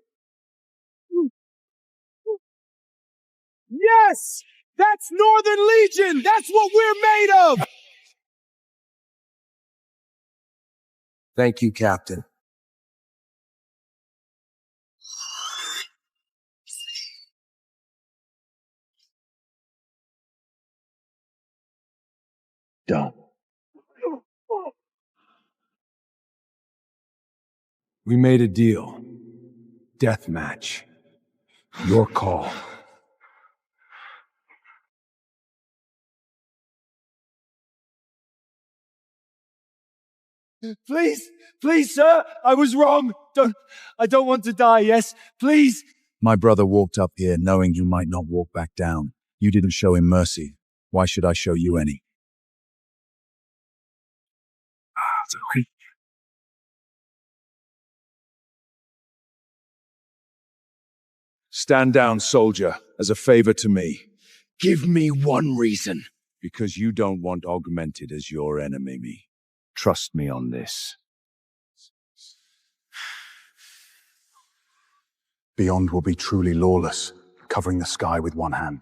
L: Yes! That's Northern Legion! That's what we're made of!
P: Thank you, Captain.
U: Done.
P: We made a deal. Deathmatch. Your call.
L: Please, sir, I was wrong. I don't want to die, yes? Please.
T: My brother walked up here knowing you might not walk back down. You didn't show him mercy. Why should I show you any?
P: Stand down, soldier, as a favor to me. Give me one reason.
T: Because you don't want Augmented as your enemy. Trust me on this.
U: Beyond will be truly lawless, covering the sky with one hand.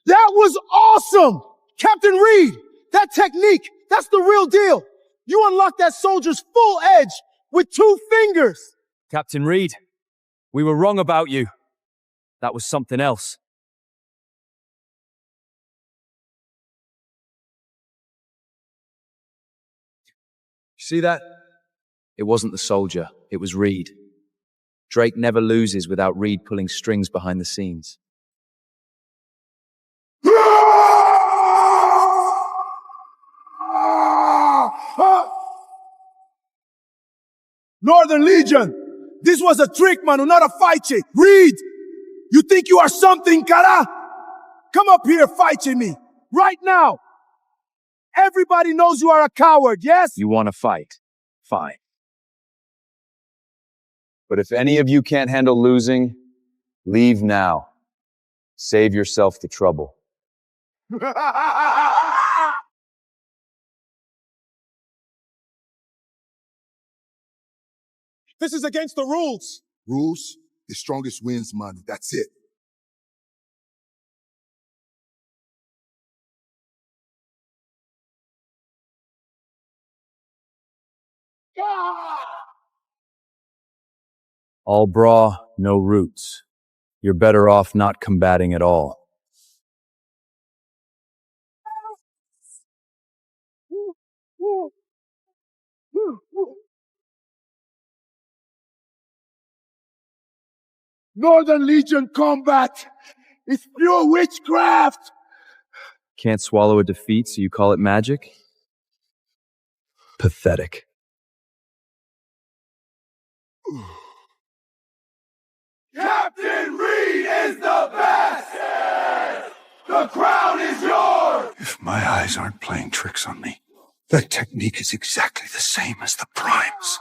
L: That was awesome! Captain Reed! That technique, that's the real deal! You unlocked that soldier's full edge with 2 fingers!
A: Captain Reed, we were wrong about you. That was something else.
K: See that? It wasn't the soldier, it was Reed. Drake never loses without Reed pulling strings behind the scenes.
P: Northern Legion! This was a trick, Manu, not a fight. Reed! You think you are something, cara? Come up here, fight me. Right now! Everybody knows you are a coward, yes?
K: You want to fight? Fine. But if any of you can't handle losing, leave now. Save yourself the trouble.
P: This is against the rules.
V: Rules? The strongest wins, Manu. That's it.
K: All bra, no roots. You're better off not combating at all.
P: Northern Legion combat is pure witchcraft.
K: Can't swallow a defeat, so you call it magic? Pathetic.
P: Captain Reed is the best! Yes! The crown is yours!
U: If my eyes aren't playing tricks on me, that technique is exactly the same as the Prime's.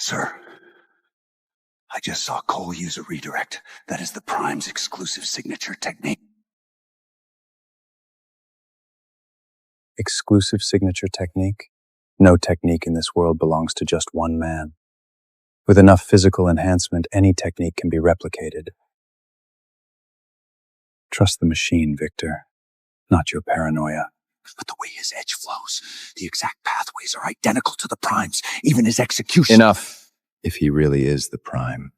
U: Sir, I just saw Cole use a redirect. That is the Prime's exclusive signature technique.
R: Exclusive signature technique? No technique in this world belongs to just one man. With enough physical enhancement, any technique can be replicated. Trust the machine, Victor, not your paranoia.
U: But the way his edge flows, the exact pathways are identical to the Prime's, even his execution.
R: Enough. If he really is the Prime,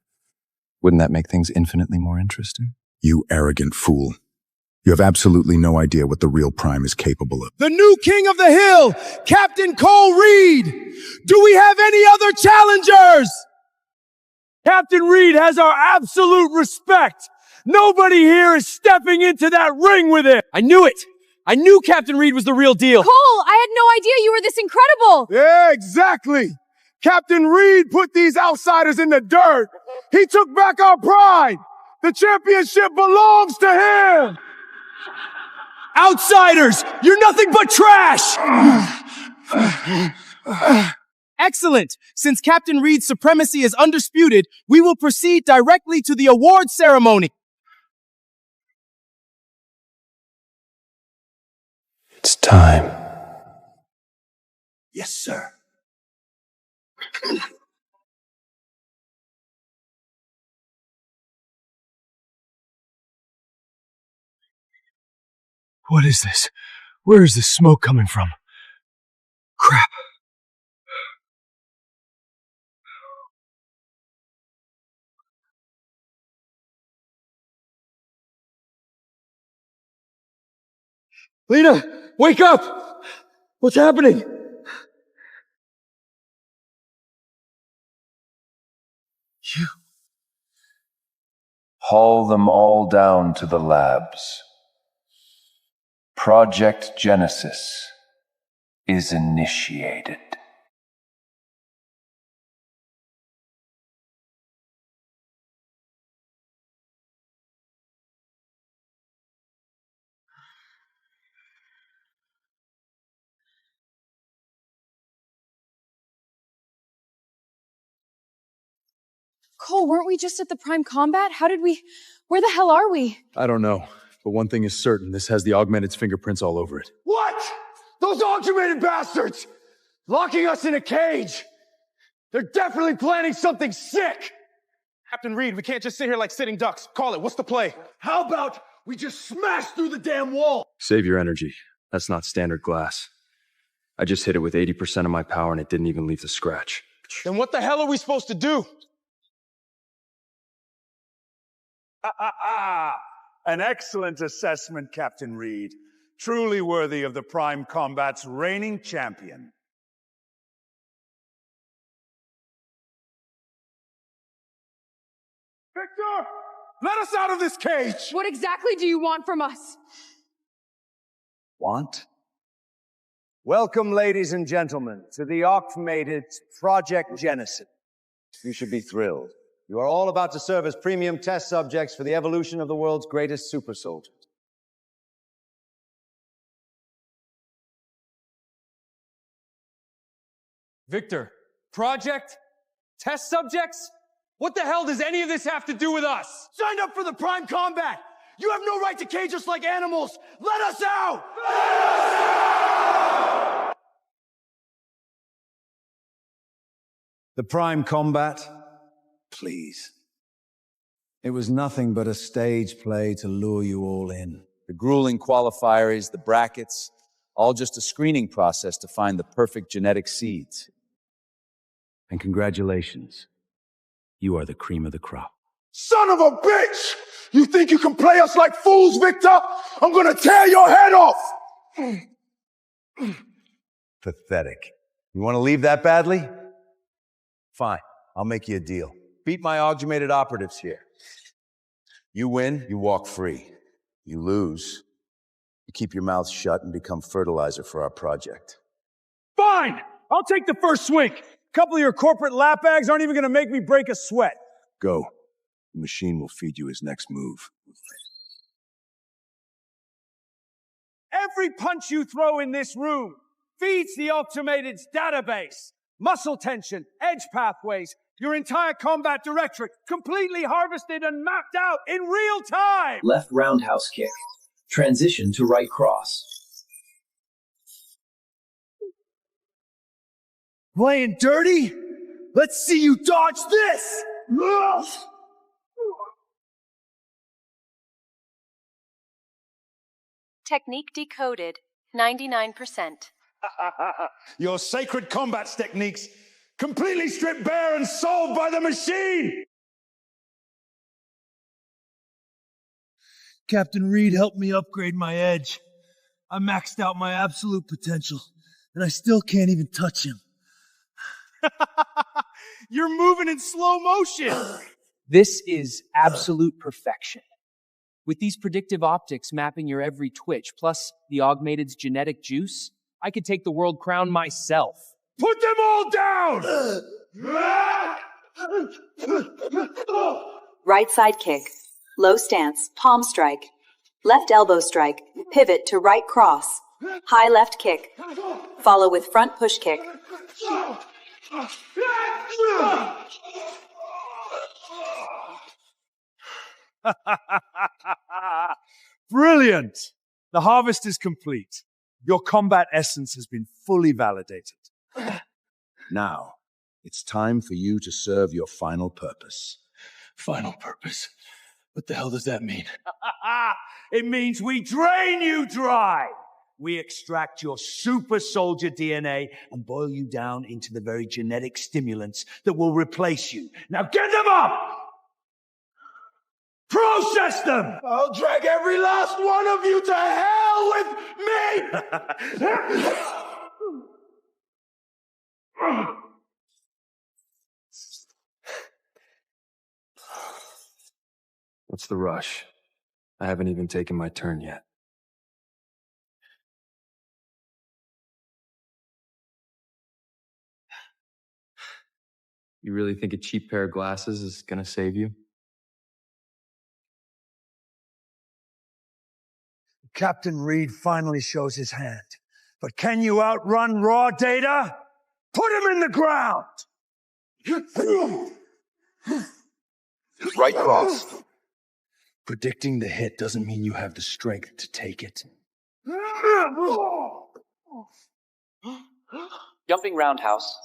R: wouldn't that make things infinitely more interesting?
V: You arrogant fool. You have absolutely no idea what the real Prime is capable of.
L: The new king of the hill, Captain Cole Reed. Do we have any other challengers? Captain Reed has our absolute respect. Nobody here is stepping into that ring with him.
A: I knew it. I knew Captain Reed was the real deal.
E: Cole, I had no idea you were this incredible.
P: Yeah, exactly. Captain Reed put these outsiders in the dirt. He took back our pride. The championship belongs to him.
A: Outsiders, you're nothing but trash. Excellent. Since Captain Reed's supremacy is undisputed, we will proceed directly to the award ceremony.
R: It's time.
U: Yes, sir.
L: What is this? Where is this smoke coming from? Crap. Lena, wake up! What's happening?
M: Haul them all down to the labs. Project Genesis is initiated.
E: Cole, weren't we just at the Prime Combat? Where the hell are we?
O: I don't know, but one thing is certain, this has the augmented's fingerprints all over it.
P: What? Those automated bastards! Locking us in a cage! They're definitely planning something sick!
Q: Captain Reed, we can't just sit here like sitting ducks. Call it, what's the play?
P: How about we just smash through the damn wall?
O: Save your energy. That's not standard glass. I just hit it with 80% of my power and it didn't even leave the scratch.
Q: Then what the hell are we supposed to do?
P: An excellent assessment, Captain Reed. Truly worthy of the Prime Combat's reigning champion. Victor! Let us out of this cage!
E: What exactly do you want from us?
P: Want? Welcome, ladies and gentlemen, to the Arc-mated Project Genesis. You should be thrilled. You are all about to serve as premium test subjects for the evolution of the world's greatest super soldiers.
L: Victor, project? Test subjects? What the hell does any of this have to do with us?
P: Signed up for the Prime Combat! You have no right to cage us like animals! Let us out! The Prime Combat? Please. It was nothing but a stage play to lure you all in.
K: The grueling qualifiers, the brackets, all just a screening process to find the perfect genetic seeds.
U: And congratulations. You are the cream of the crop.
P: Son of a bitch! You think you can play us like fools, Victor? I'm gonna tear your head off! Pathetic. You want to leave that badly? Fine, I'll make you a deal. Beat my augmented operatives here. You win, you walk free. You lose, you keep your mouth shut and become fertilizer for our project.
L: Fine! I'll take the first swing. A couple of your corporate lapbags aren't even gonna make me break a sweat.
V: Go. The machine will feed you his next move.
L: Every punch you throw in this room feeds the Automated's database. muscle tension, edge pathways, your entire combat directorate completely harvested and mapped out in real time!
S: Left roundhouse kick. Transition to right cross.
P: Playing dirty? Let's see you dodge this!
F: Technique decoded, 99%.
P: Your sacred combat techniques completely stripped bare and solved by the machine!
I: Captain Reed helped me upgrade my edge. I maxed out my absolute potential, and I still can't even touch him.
L: You're moving in slow motion!
A: This is absolute perfection. With these predictive optics mapping your every twitch, plus the augmented's genetic juice, I could take the world crown myself.
P: Put them all down!
W: Right side kick. Low stance, palm strike. Left elbow strike, pivot to right cross. High left kick. Follow with front push kick.
P: Brilliant! The harvest is complete. Your combat essence has been fully validated. Now, it's time for you to serve your final purpose.
N: Final purpose? What the hell does that mean?
P: It means we drain you dry! We extract your super soldier DNA and boil you down into the very genetic stimulants that will replace you. Now get them up! Process them!
N: I'll drag every last one of you to hell with me!
R: What's the rush? I haven't even taken my turn yet. You really think a cheap pair of glasses is gonna save you?
P: Captain Reed finally shows his hand. But can you outrun raw data? Put him in the ground!
N: Right cross. Predicting the hit doesn't mean you have the strength to take it.
K: Jumping roundhouse.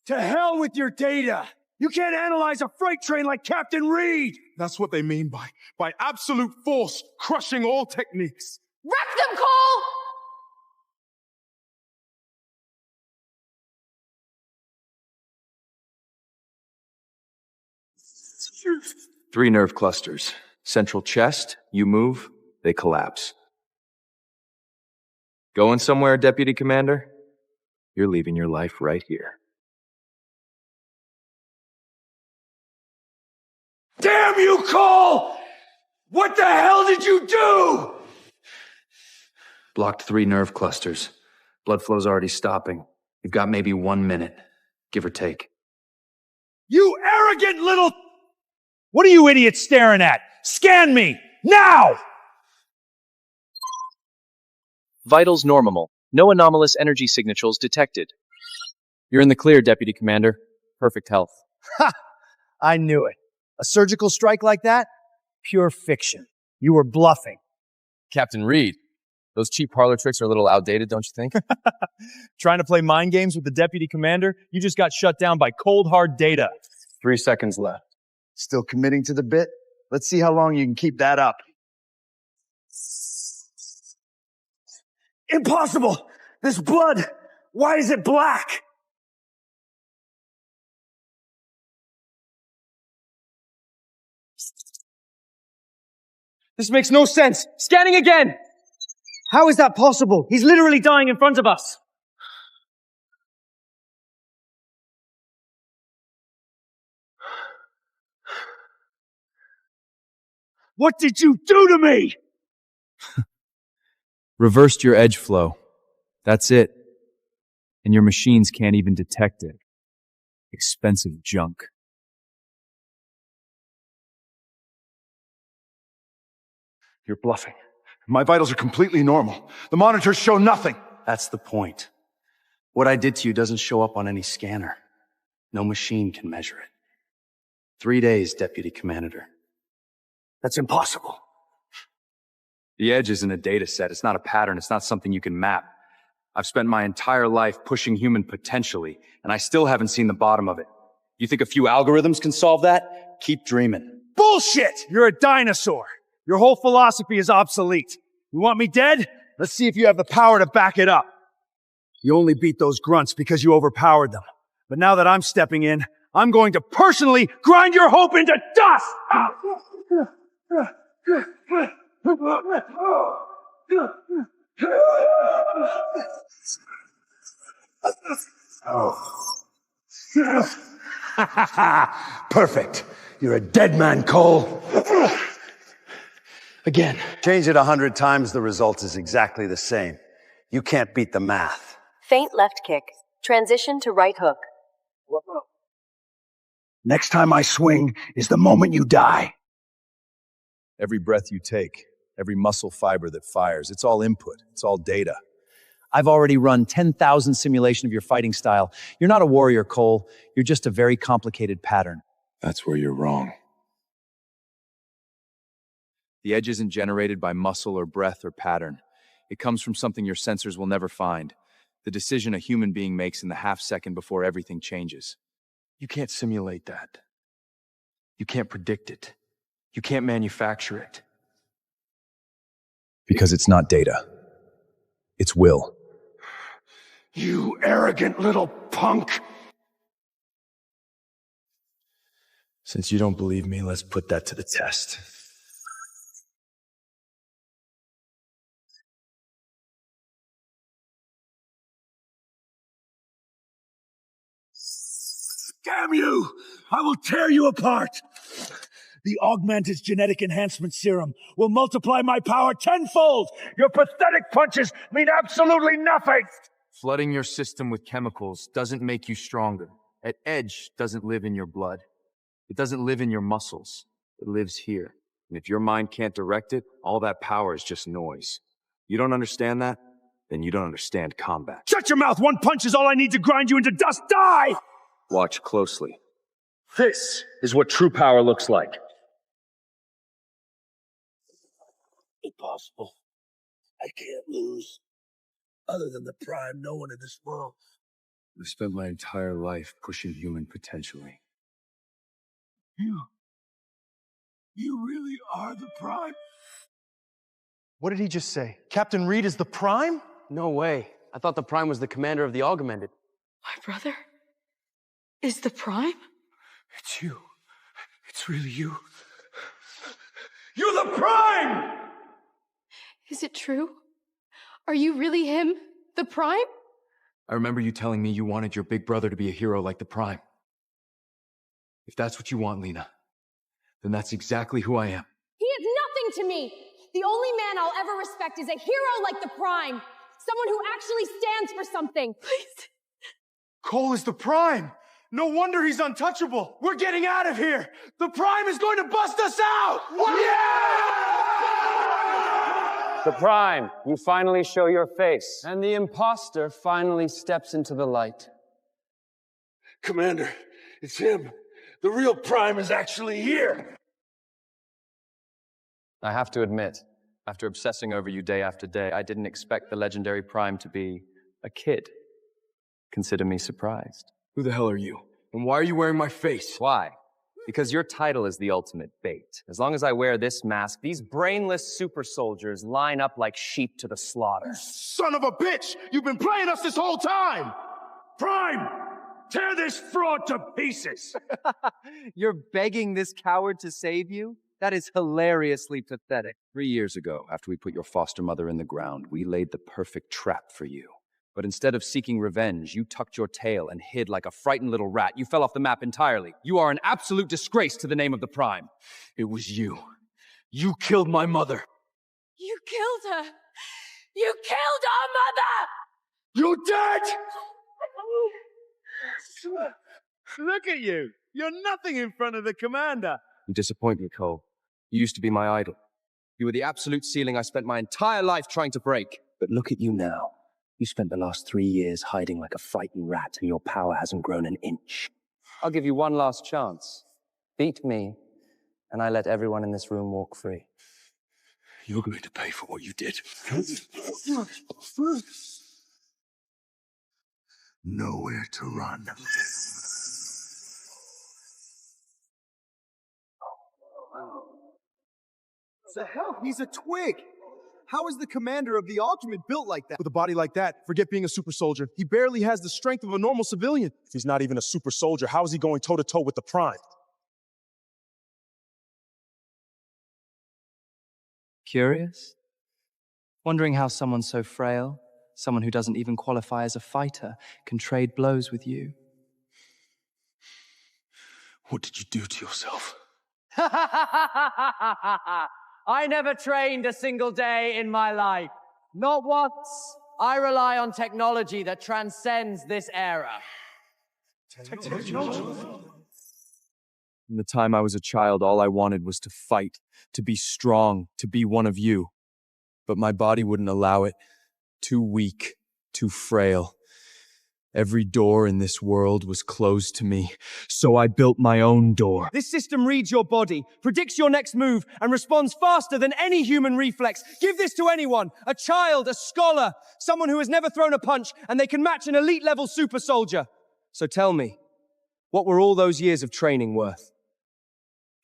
P: To hell with your data! You can't analyze a freight train like Captain Reed!
Q: That's what they mean by absolute force crushing all techniques.
E: Wreck them, Cole!
R: Three nerve clusters. Central chest, you move, they collapse. Going somewhere, Deputy Commander? You're leaving your life right here.
P: Damn you, Cole! What the hell did you do?
R: Blocked 3 nerve clusters. Blood flow's already stopping. You've got maybe 1 minute, give or take.
P: You arrogant little... What are you idiots staring at? Scan me! Now!
K: Vitals normal. No anomalous energy signatures detected. You're in the clear, Deputy Commander. Perfect health.
B: Ha! I knew it. A surgical strike like that? Pure fiction. You were bluffing.
K: Captain Reed, those cheap parlor tricks are a little outdated, don't you think?
B: Trying to play mind games with the Deputy Commander? You just got shut down by cold, hard data.
R: 3 seconds left.
B: Still committing to the bit? Let's see how long you can keep that up.
P: Impossible! This blood! Why is it black?
A: This makes no sense. Scanning again! How is that possible? He's literally dying in front of us.
P: What did you do to me?
O: Reversed your edge flow. That's it. And your machines can't even detect it. Expensive junk.
N: You're bluffing. My vitals are completely normal. The monitors show nothing.
S: That's the point. What I did to you doesn't show up on any scanner. No machine can measure it. 3 days, Deputy Commander. That's impossible.
O: The edge isn't a data set. It's not a pattern. It's not something you can map. I've spent my entire life pushing human potentially, and I still haven't seen the bottom of it. You think a few algorithms can solve that? Keep dreaming.
P: Bullshit! You're a dinosaur. Your whole philosophy is obsolete. You want me dead? Let's see if you have the power to back it up. You only beat those grunts because you overpowered them. But now that I'm stepping in, I'm going to personally grind your hope into dust!
U: Perfect. You're a dead man, Cole. Again. Change it 100 times, the result is exactly the same. You can't beat the math.
F: Feint left kick. Transition to right hook.
U: Next time I swing is the moment you die.
O: Every breath you take, every muscle fiber that fires, it's all input. It's all data.
K: I've already run 10,000 simulation of your fighting style. You're not a warrior, Cole. You're just a very complicated pattern.
G: That's where you're wrong.
O: The edge isn't generated by muscle or breath or pattern. It comes from something your sensors will never find. The decision a human being makes in the half second before everything changes.
G: You can't simulate that. You can't predict it. You can't manufacture it.
O: Because it's not data. It's will.
U: You arrogant little punk!
G: Since you don't believe me, let's put that to the test.
P: Damn you! I will tear you apart! The augmented genetic enhancement serum will multiply my power tenfold! Your pathetic punches mean absolutely nothing!
G: Flooding your system with chemicals doesn't make you stronger. An edge doesn't live in your blood. It doesn't live in your muscles. It lives here. And if your mind can't direct it, all that power is just noise. You don't understand that? Then you don't understand combat.
P: Shut your mouth! One punch is all I need to grind you into dust! Die!
G: Watch closely.
S: This is what true power looks like.
I: Impossible. I can't lose. Other than the Prime, no one in this world.
G: I've spent my entire life pushing human potentially.
I: You really are the Prime?
N: What did he just say? Captain Reed is the Prime?
C: No way. I thought the Prime was the commander of the Augmented.
E: My brother is the Prime?
I: It's you. It's really you.
P: You're the Prime!
E: Is it true? Are you really him, the Prime?
G: I remember you telling me you wanted your big brother to be a hero like the Prime. If that's what you want, Lena, then that's exactly who I am.
E: He is nothing to me! The only man I'll ever respect is a hero like the Prime! Someone who actually stands for something! Please.
Q: Cole is the Prime! No wonder he's untouchable! We're getting out of here! The Prime is going to bust us out!
C: The Prime, you finally show your face. And the imposter finally steps into the light.
I: Commander, it's him. The real Prime is actually here.
K: I have to admit, after obsessing over you day after day, I didn't expect the legendary Prime to be a kid. Consider me surprised.
G: Who the hell are you? And why are you wearing my face?
K: Why? Because your title is the ultimate bait. As long as I wear this mask, these brainless super soldiers line up like sheep to the slaughter.
Q: Son of a bitch! You've been playing us this whole time!
P: Prime! Tear this fraud to pieces!
K: You're begging this coward to save you? That is hilariously pathetic.
O: 3 years ago, after we put your foster mother in the ground, we laid the perfect trap for you. But instead of seeking revenge, you tucked your tail and hid like a frightened little rat. You fell off the map entirely. You are an absolute disgrace to the name of the Prime.
G: It was you. You killed my mother.
E: You killed her! You killed our mother!
P: You dead! Look at you! You're nothing in front of the commander!
K: You disappoint me, Cole. You used to be my idol. You were the absolute ceiling I spent my entire life trying to break.
S: But look at you now. You spent the last 3 years hiding like a frightened rat, and your power hasn't grown an inch.
C: I'll give you one last chance. Beat me, and I let everyone in this room walk free.
U: You're going to pay for what you did. Nowhere to run.
B: The hell? He's a twig! How is the commander of the Ultimate built like that?
V: With a body like that, forget being a super soldier. He barely has the strength of a normal civilian.
P: If he's not even a super soldier, how is he going toe-to-toe with the Prime?
K: Curious? Wondering how someone so frail, someone who doesn't even qualify as a fighter, can trade blows with you.
U: What did you do to yourself?
A: I never trained a single day in my life. Not once. I rely on technology that transcends this era.
O: From the time I was a child, all I wanted was to fight, to be strong, to be one of you. But my body wouldn't allow it. Too weak, too frail. Every door in this world was closed to me, so I built my own door.
A: This system reads your body, predicts your next move, and responds faster than any human reflex. Give this to anyone, a child, a scholar, someone who has never thrown a punch, and they can match an elite-level super soldier. So tell me, what were all those years of training worth?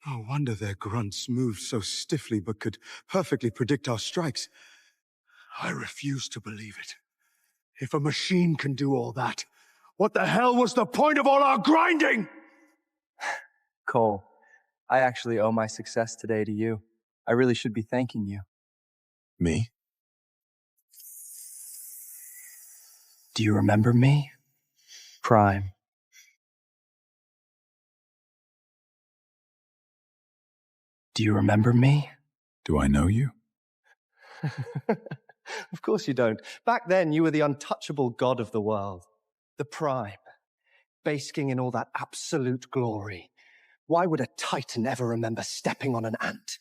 U: No wonder their grunts moved so stiffly but could perfectly predict our strikes. I refuse to believe it. If a machine can do all that, what the hell was the point of all our grinding?
K: Cole, I actually owe my success today to you. I really should be thanking you.
U: Me?
K: Do you remember me? Prime. Do you remember me?
U: Do I know you?
K: Of course you don't. Back then, you were the untouchable god of the world. The Prime. Basking in all that absolute glory. Why would a Titan ever remember stepping on an ant?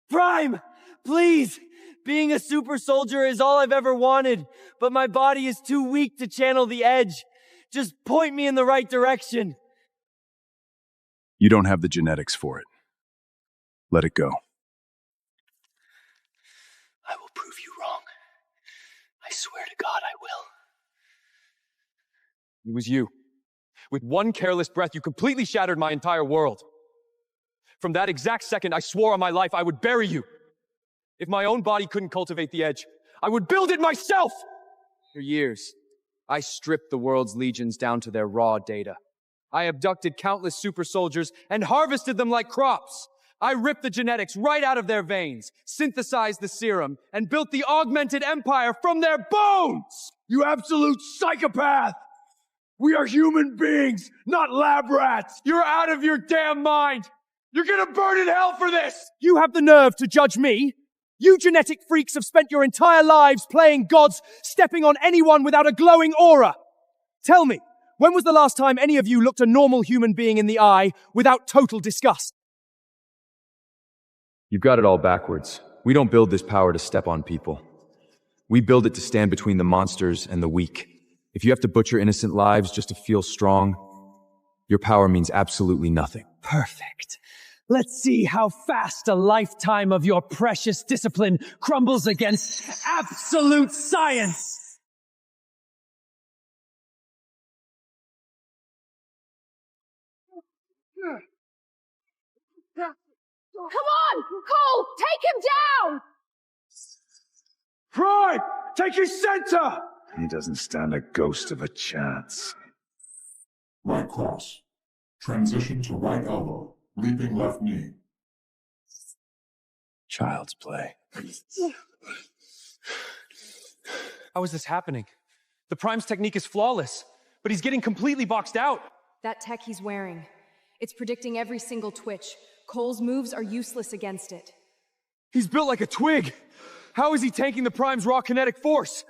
A: Prime! Please! Being a super soldier is all I've ever wanted, but my body is too weak to channel the edge. Just point me in the right direction.
T: You don't have the genetics for it. Let it go.
S: I will prove you wrong. I swear to God I will.
G: It was you. With one careless breath, you completely shattered my entire world. From that exact second, I swore on my life I would bury you. If my own body couldn't cultivate the edge, I would build it myself!
K: For years, I stripped the world's legions down to their raw data. I abducted countless super soldiers and harvested them like crops. I ripped the genetics right out of their veins, synthesized the serum, and built the augmented empire from their bones!
P: You absolute psychopath! We are human beings, not lab rats!
A: You're out of your damn mind! You're gonna burn in hell for this! You have the nerve to judge me? You genetic freaks have spent your entire lives playing gods, stepping on anyone without a glowing aura! Tell me, when was the last time any of you looked a normal human being in the eye without total disgust?
O: You've got it all backwards. We don't build this power to step on people. We build it to stand between the monsters and the weak. If you have to butcher innocent lives just to feel strong, your power means absolutely nothing.
A: Perfect. Let's see how fast a lifetime of your precious discipline crumbles against absolute science!
E: Come on! Cole, take him down!
P: Prime! Take his center!
U: He doesn't stand a ghost of a chance.
D: Right cross. Transition to right elbow. Leaping left knee.
U: Child's play.
G: How is this happening? The Prime's technique is flawless, but he's getting completely boxed out.
E: That tech he's wearing. It's predicting every single twitch. Cole's moves are useless against it.
G: He's built like a twig.
L: How is he tanking the Prime's raw kinetic force?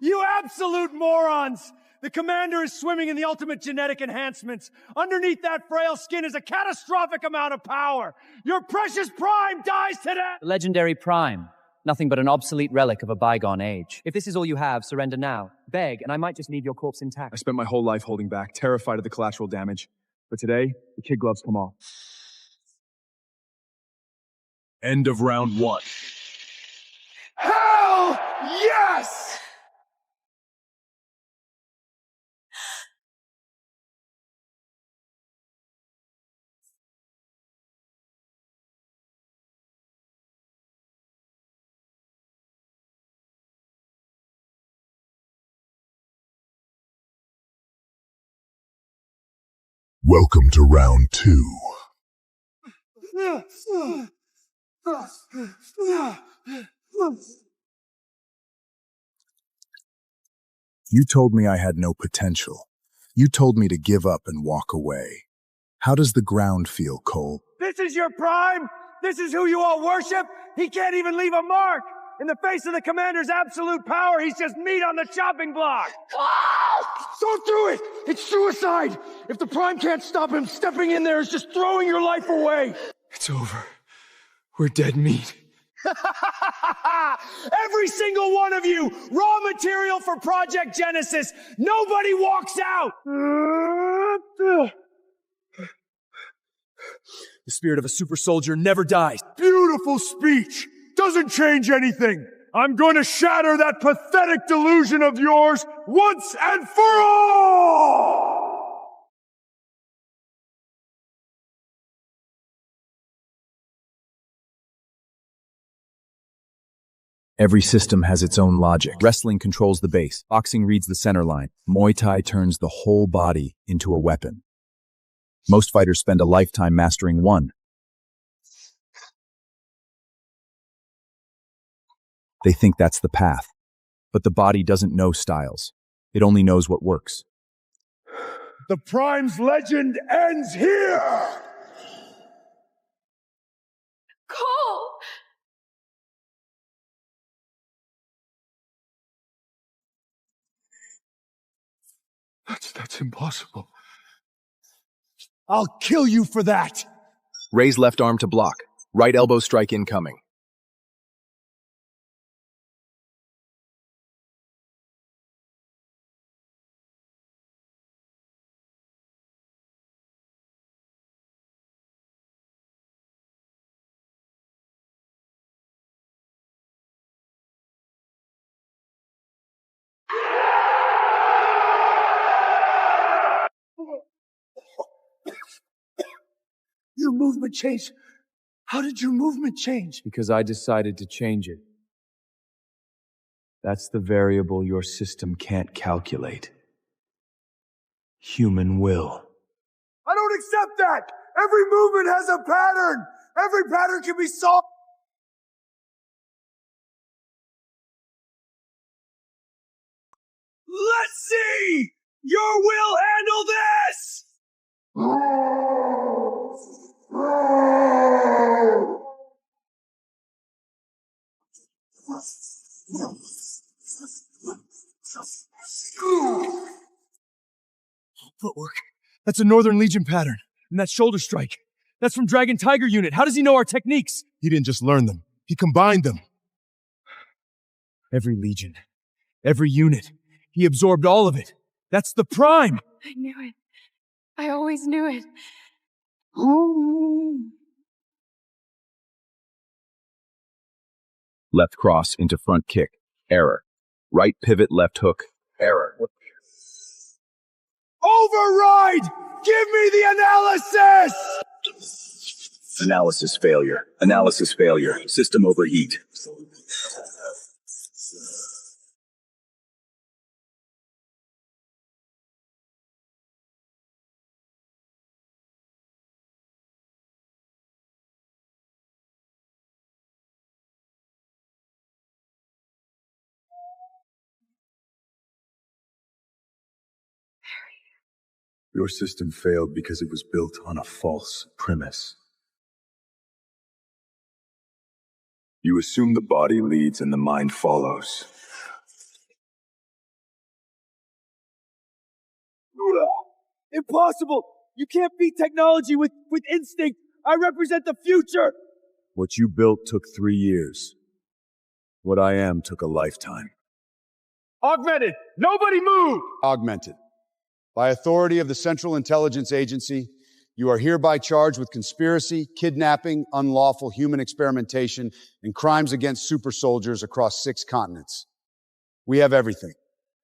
I: You absolute morons! The commander is swimming in the ultimate genetic enhancements. Underneath that frail skin is a catastrophic amount of power. Your precious Prime dies today!
A: The legendary Prime. Nothing but an obsolete relic of a bygone age. If this is all you have, surrender now. Beg, and I might just leave your corpse intact.
O: I spent my whole life holding back, terrified of the collateral damage. But today, the kid gloves come off. End of round 1.
I: Hell yes!
D: Welcome to round 2.
T: You told me I had no potential. You told me to give up and walk away. How does the ground feel, Cole?
I: This is your Prime? This is who you all worship? He can't even leave a mark! In the face of the commander's absolute power, he's just meat on the chopping block!
Q: Don't do it! It's suicide! If the Prime can't stop him, stepping in there is just throwing your life away!
L: It's over. We're dead meat.
I: Every single one of you! Raw material for Project Genesis! Nobody walks out!
L: The spirit of a super soldier never dies.
P: Beautiful speech! Doesn't change anything! I'm going to shatter that pathetic delusion of yours once and for all!
O: Every system has its own logic. Wrestling controls the base. Boxing reads the center line. Muay Thai turns the whole body into a weapon. Most fighters spend a lifetime mastering one. They think that's the path. But the body doesn't know styles. It only knows what works.
P: The Prime's legend ends here!
E: Cole!
P: That's impossible. I'll kill you for that!
S: Raise left arm to block. Right elbow strike incoming.
I: Your movement changed. How did your movement change?
O: Because I decided to change it. That's the variable your system can't calculate. Human will.
P: I don't accept that! Every movement has a pattern! Every pattern can be solved!
I: Let's see! Your will handle this!
L: Footwork. That's a Northern Legion pattern. And that shoulder strike. That's from Dragon Tiger unit. How does he know our techniques?
U: He didn't just learn them. He combined them.
L: Every Legion. Every unit. He absorbed all of it. That's the Prime!
E: I knew it. I always knew it.
O: Left cross into front kick. Error. Right pivot left hook. Error.
P: Override! Give me the analysis!
S: Analysis failure. Analysis failure. System overheat.
T: Your system failed because it was built on a false premise. You assume the body leads and the mind follows.
L: Impossible! You can't beat technology with instinct! I represent the future!
T: What you built took 3 years. What I am took a lifetime.
L: Augmented! Nobody move!
H: Augmented. By authority of the Central Intelligence Agency, you are hereby charged with conspiracy, kidnapping, unlawful human experimentation, and crimes against super soldiers across 6 continents. We have everything.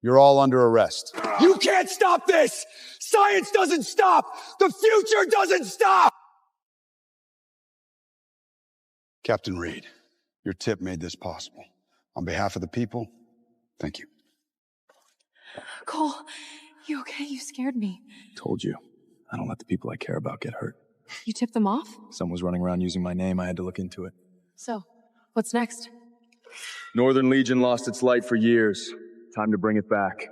H: You're all under arrest.
L: You can't stop this! Science doesn't stop! The future doesn't stop!
H: Captain Reed, your tip made this possible. On behalf of the people, thank you.
E: Cole, you okay? You scared me.
S: Told you. I don't let the people I care about get hurt.
E: You tipped them off?
S: Someone was running around using my name. I had to look into it.
E: So, what's next?
O: Northern Legion lost its light for years. Time to bring it back.